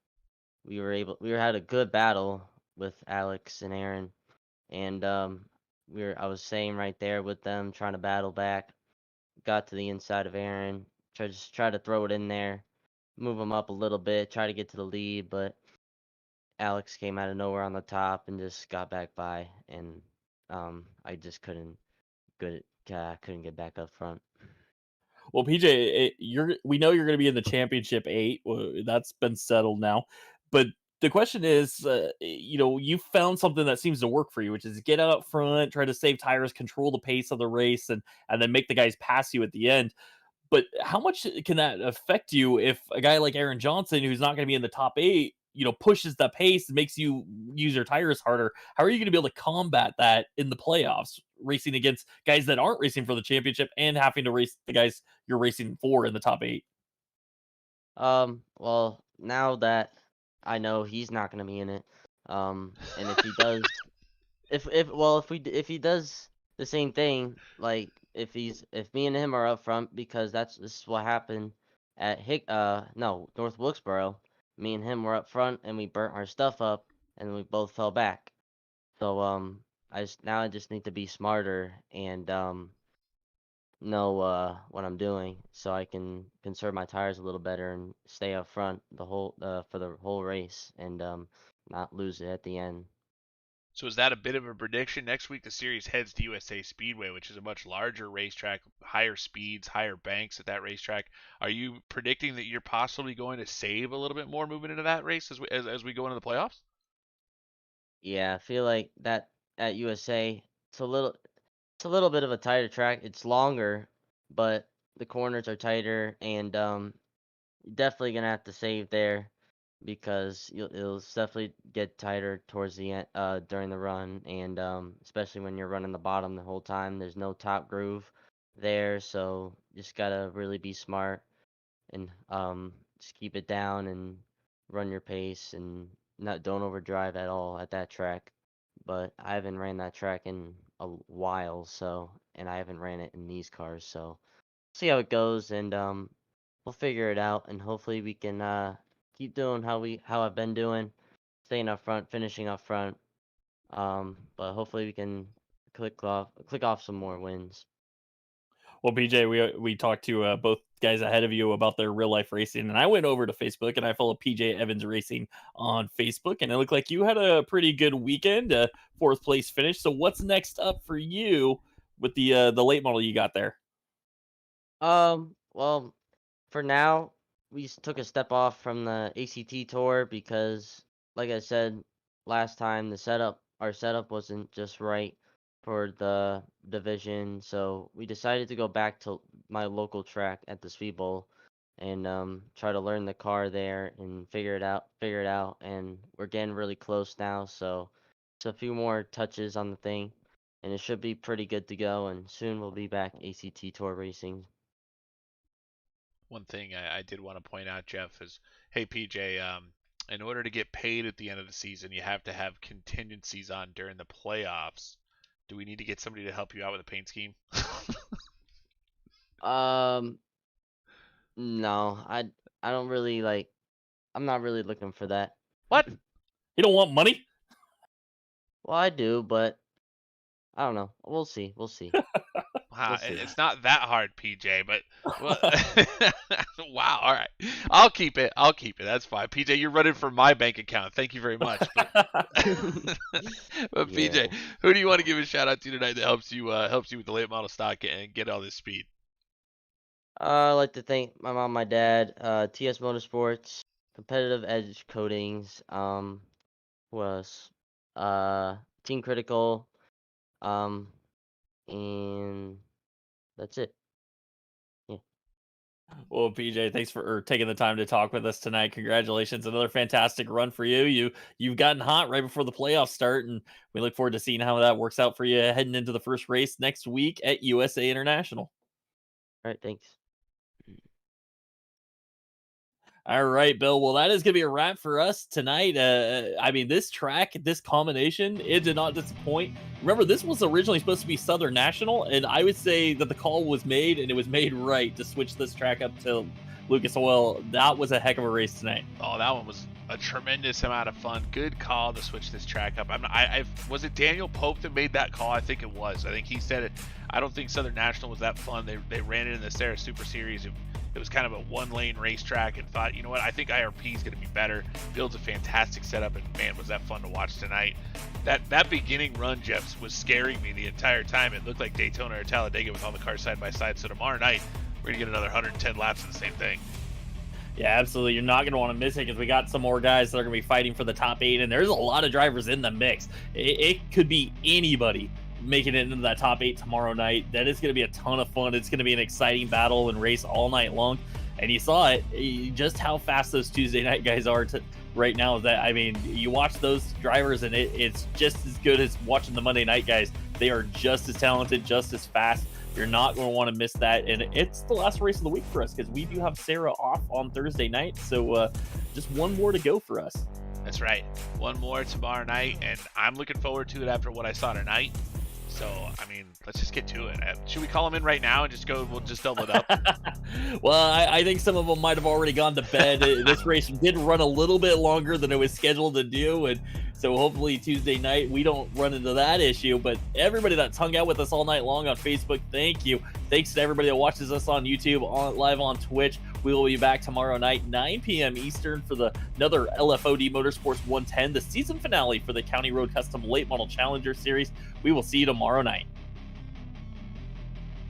Speaker 5: We had a good battle with Alex and Aaron, and I was saying right there with them trying to battle back. Got to the inside of Aaron, try to throw it in there, move him up a little bit, try to get to the lead, but Alex came out of nowhere on the top and just got back by, and I just couldn't get back up front.
Speaker 1: Well, PJ, we know you're going to be in the championship 8. That's been settled now. But the question is, you found something that seems to work for you, which is get out up front, try to save tires, control the pace of the race, and then make the guys pass you at the end. But how much can that affect you if a guy like Aaron Johnson, who's not going to be in the top 8, pushes the pace and makes you use your tires harder? How are you going to be able to combat that in the playoffs, racing against guys that aren't racing for the championship and having to race the guys you're racing for in the top 8?
Speaker 5: Well, now that I know he's not going to be in it, and if he does, if he does the same thing. Like if me and him are up front, because this is what happened at North Wilkesboro. Me and him were up front and we burnt our stuff up and we both fell back. So I just need to be smarter and know what I'm doing so I can conserve my tires a little better and stay up front for the whole race and not lose it at the end.
Speaker 2: So is that a bit of a prediction? Next week the series heads to USA Speedway, which is a much larger racetrack, higher speeds, higher banks at that racetrack. Are you predicting that you're possibly going to save a little bit more moving into that race as we go into the playoffs?
Speaker 5: Yeah, I feel like that at USA it's a little bit of a tighter track. It's longer, but the corners are tighter and you're definitely gonna have to save there because it'll definitely get tighter towards the end during the run and especially when you're running the bottom the whole time. There's no top groove there, so just gotta really be smart and just keep it down and run your pace and don't overdrive at all at that track. But I haven't ran that track in a while, so and I haven't ran it in these cars, so see how it goes and we'll figure it out and hopefully we can keep doing how I've been doing, staying up front, finishing up front. But hopefully we can click off some more wins.
Speaker 1: Well, PJ, we talked to both guys ahead of you about their real life racing, and I went over to Facebook and I followed PJ Evans Racing on Facebook, and it looked like you had a pretty good weekend, fourth place finish. So, what's next up for you with the late model you got there?
Speaker 5: Well, for now, we took a step off from the ACT tour because, like I said last time, our setup wasn't just right for the division, so we decided to go back to my local track at the Speed Bowl and try to learn the car there and figure it out, and we're getting really close now, so it's a few more touches on the thing, and it should be pretty good to go, and soon we'll be back ACT tour racing.
Speaker 2: One thing I did want to point out, Jeff, is hey PJ, in order to get paid at the end of the season, you have to have contingencies on during the playoffs. Do we need to get somebody to help you out with a paint scheme?
Speaker 5: Um, no, I don't really like. I'm not really looking for that.
Speaker 2: What?
Speaker 1: You don't want money?
Speaker 5: Well, I do, but I don't know. We'll see. We'll see.
Speaker 2: Wow,
Speaker 5: We'll see.
Speaker 2: it's not that hard, PJ, but well, wow, all right. I'll keep it. I'll keep it. That's fine. PJ, you're running for my bank account. Thank you very much. But, but
Speaker 5: Yeah.
Speaker 2: PJ, who do you want to give a shout out to tonight that helps you with the late model stock and get all this speed?
Speaker 5: I'd like to thank my mom, my dad, TS Motorsports, Competitive Edge Coatings, who else? Team Critical, and that's it.
Speaker 1: Well, PJ, thanks for taking the time to talk with us tonight. Congratulations, another fantastic run for you. You've gotten hot right before the playoffs start, and we look forward to seeing how that works out for you heading into the first race next week at USA International.
Speaker 5: All right, thanks.
Speaker 1: All right, Bill. Well, that is going to be a wrap for us tonight. I mean, this track, this combination, it did not disappoint. Remember, this was originally supposed to be Southern National, and I would say that the call was made, and it was made right to switch this track up to Lucas Oil. That was a heck of a race tonight.
Speaker 2: Oh, that one was a tremendous amount of fun. Good call to switch this track up. Was it Daniel Pope that made that call? I think it was. I think he said it. I don't think Southern National was that fun. They ran it in the Sarah Super Series. It was kind of a one-lane racetrack and thought, you know what, I think IRP is going to be better. Builds a fantastic setup, and man, was that fun to watch tonight. That beginning run, Jeff, was scaring me the entire time. It looked like Daytona or Talladega with all the cars side by side. So tomorrow night, we're going to get another 110 laps of the same thing.
Speaker 1: Yeah, absolutely. You're not going to want to miss it because we got some more guys that are going to be fighting for the top 8, and there's a lot of drivers in the mix. It could be anybody making it into that top 8 tomorrow night. That is going to be a ton of fun. It's going to be an exciting battle and race all night long. And you saw it, just how fast those Tuesday night guys are right now. That, I mean, you watch those drivers and it's just as good as watching the Monday night guys. They are just as talented, just as fast. You're not going to want to miss that. And it's the last race of the week for us because we do have Sarah off on Thursday night. So just one more to go for us.
Speaker 2: That's right. One more tomorrow night. And I'm looking forward to it after what I saw tonight. So, I mean, let's just get to it. Should we call them in right now and just go? We'll just double it up.
Speaker 1: Well, I think some of them might have already gone to bed. This race did run a little bit longer than it was scheduled to do, and so hopefully Tuesday night we don't run into that issue. But everybody that's hung out with us all night long on Facebook, thank you. Thanks to everybody that watches us on YouTube, live on Twitch. We will be back tomorrow night, 9 p.m. Eastern, for another LFOD Motorsports 110, the season finale for the County Road Custom Late Model Challenger Series. We will see you tomorrow night.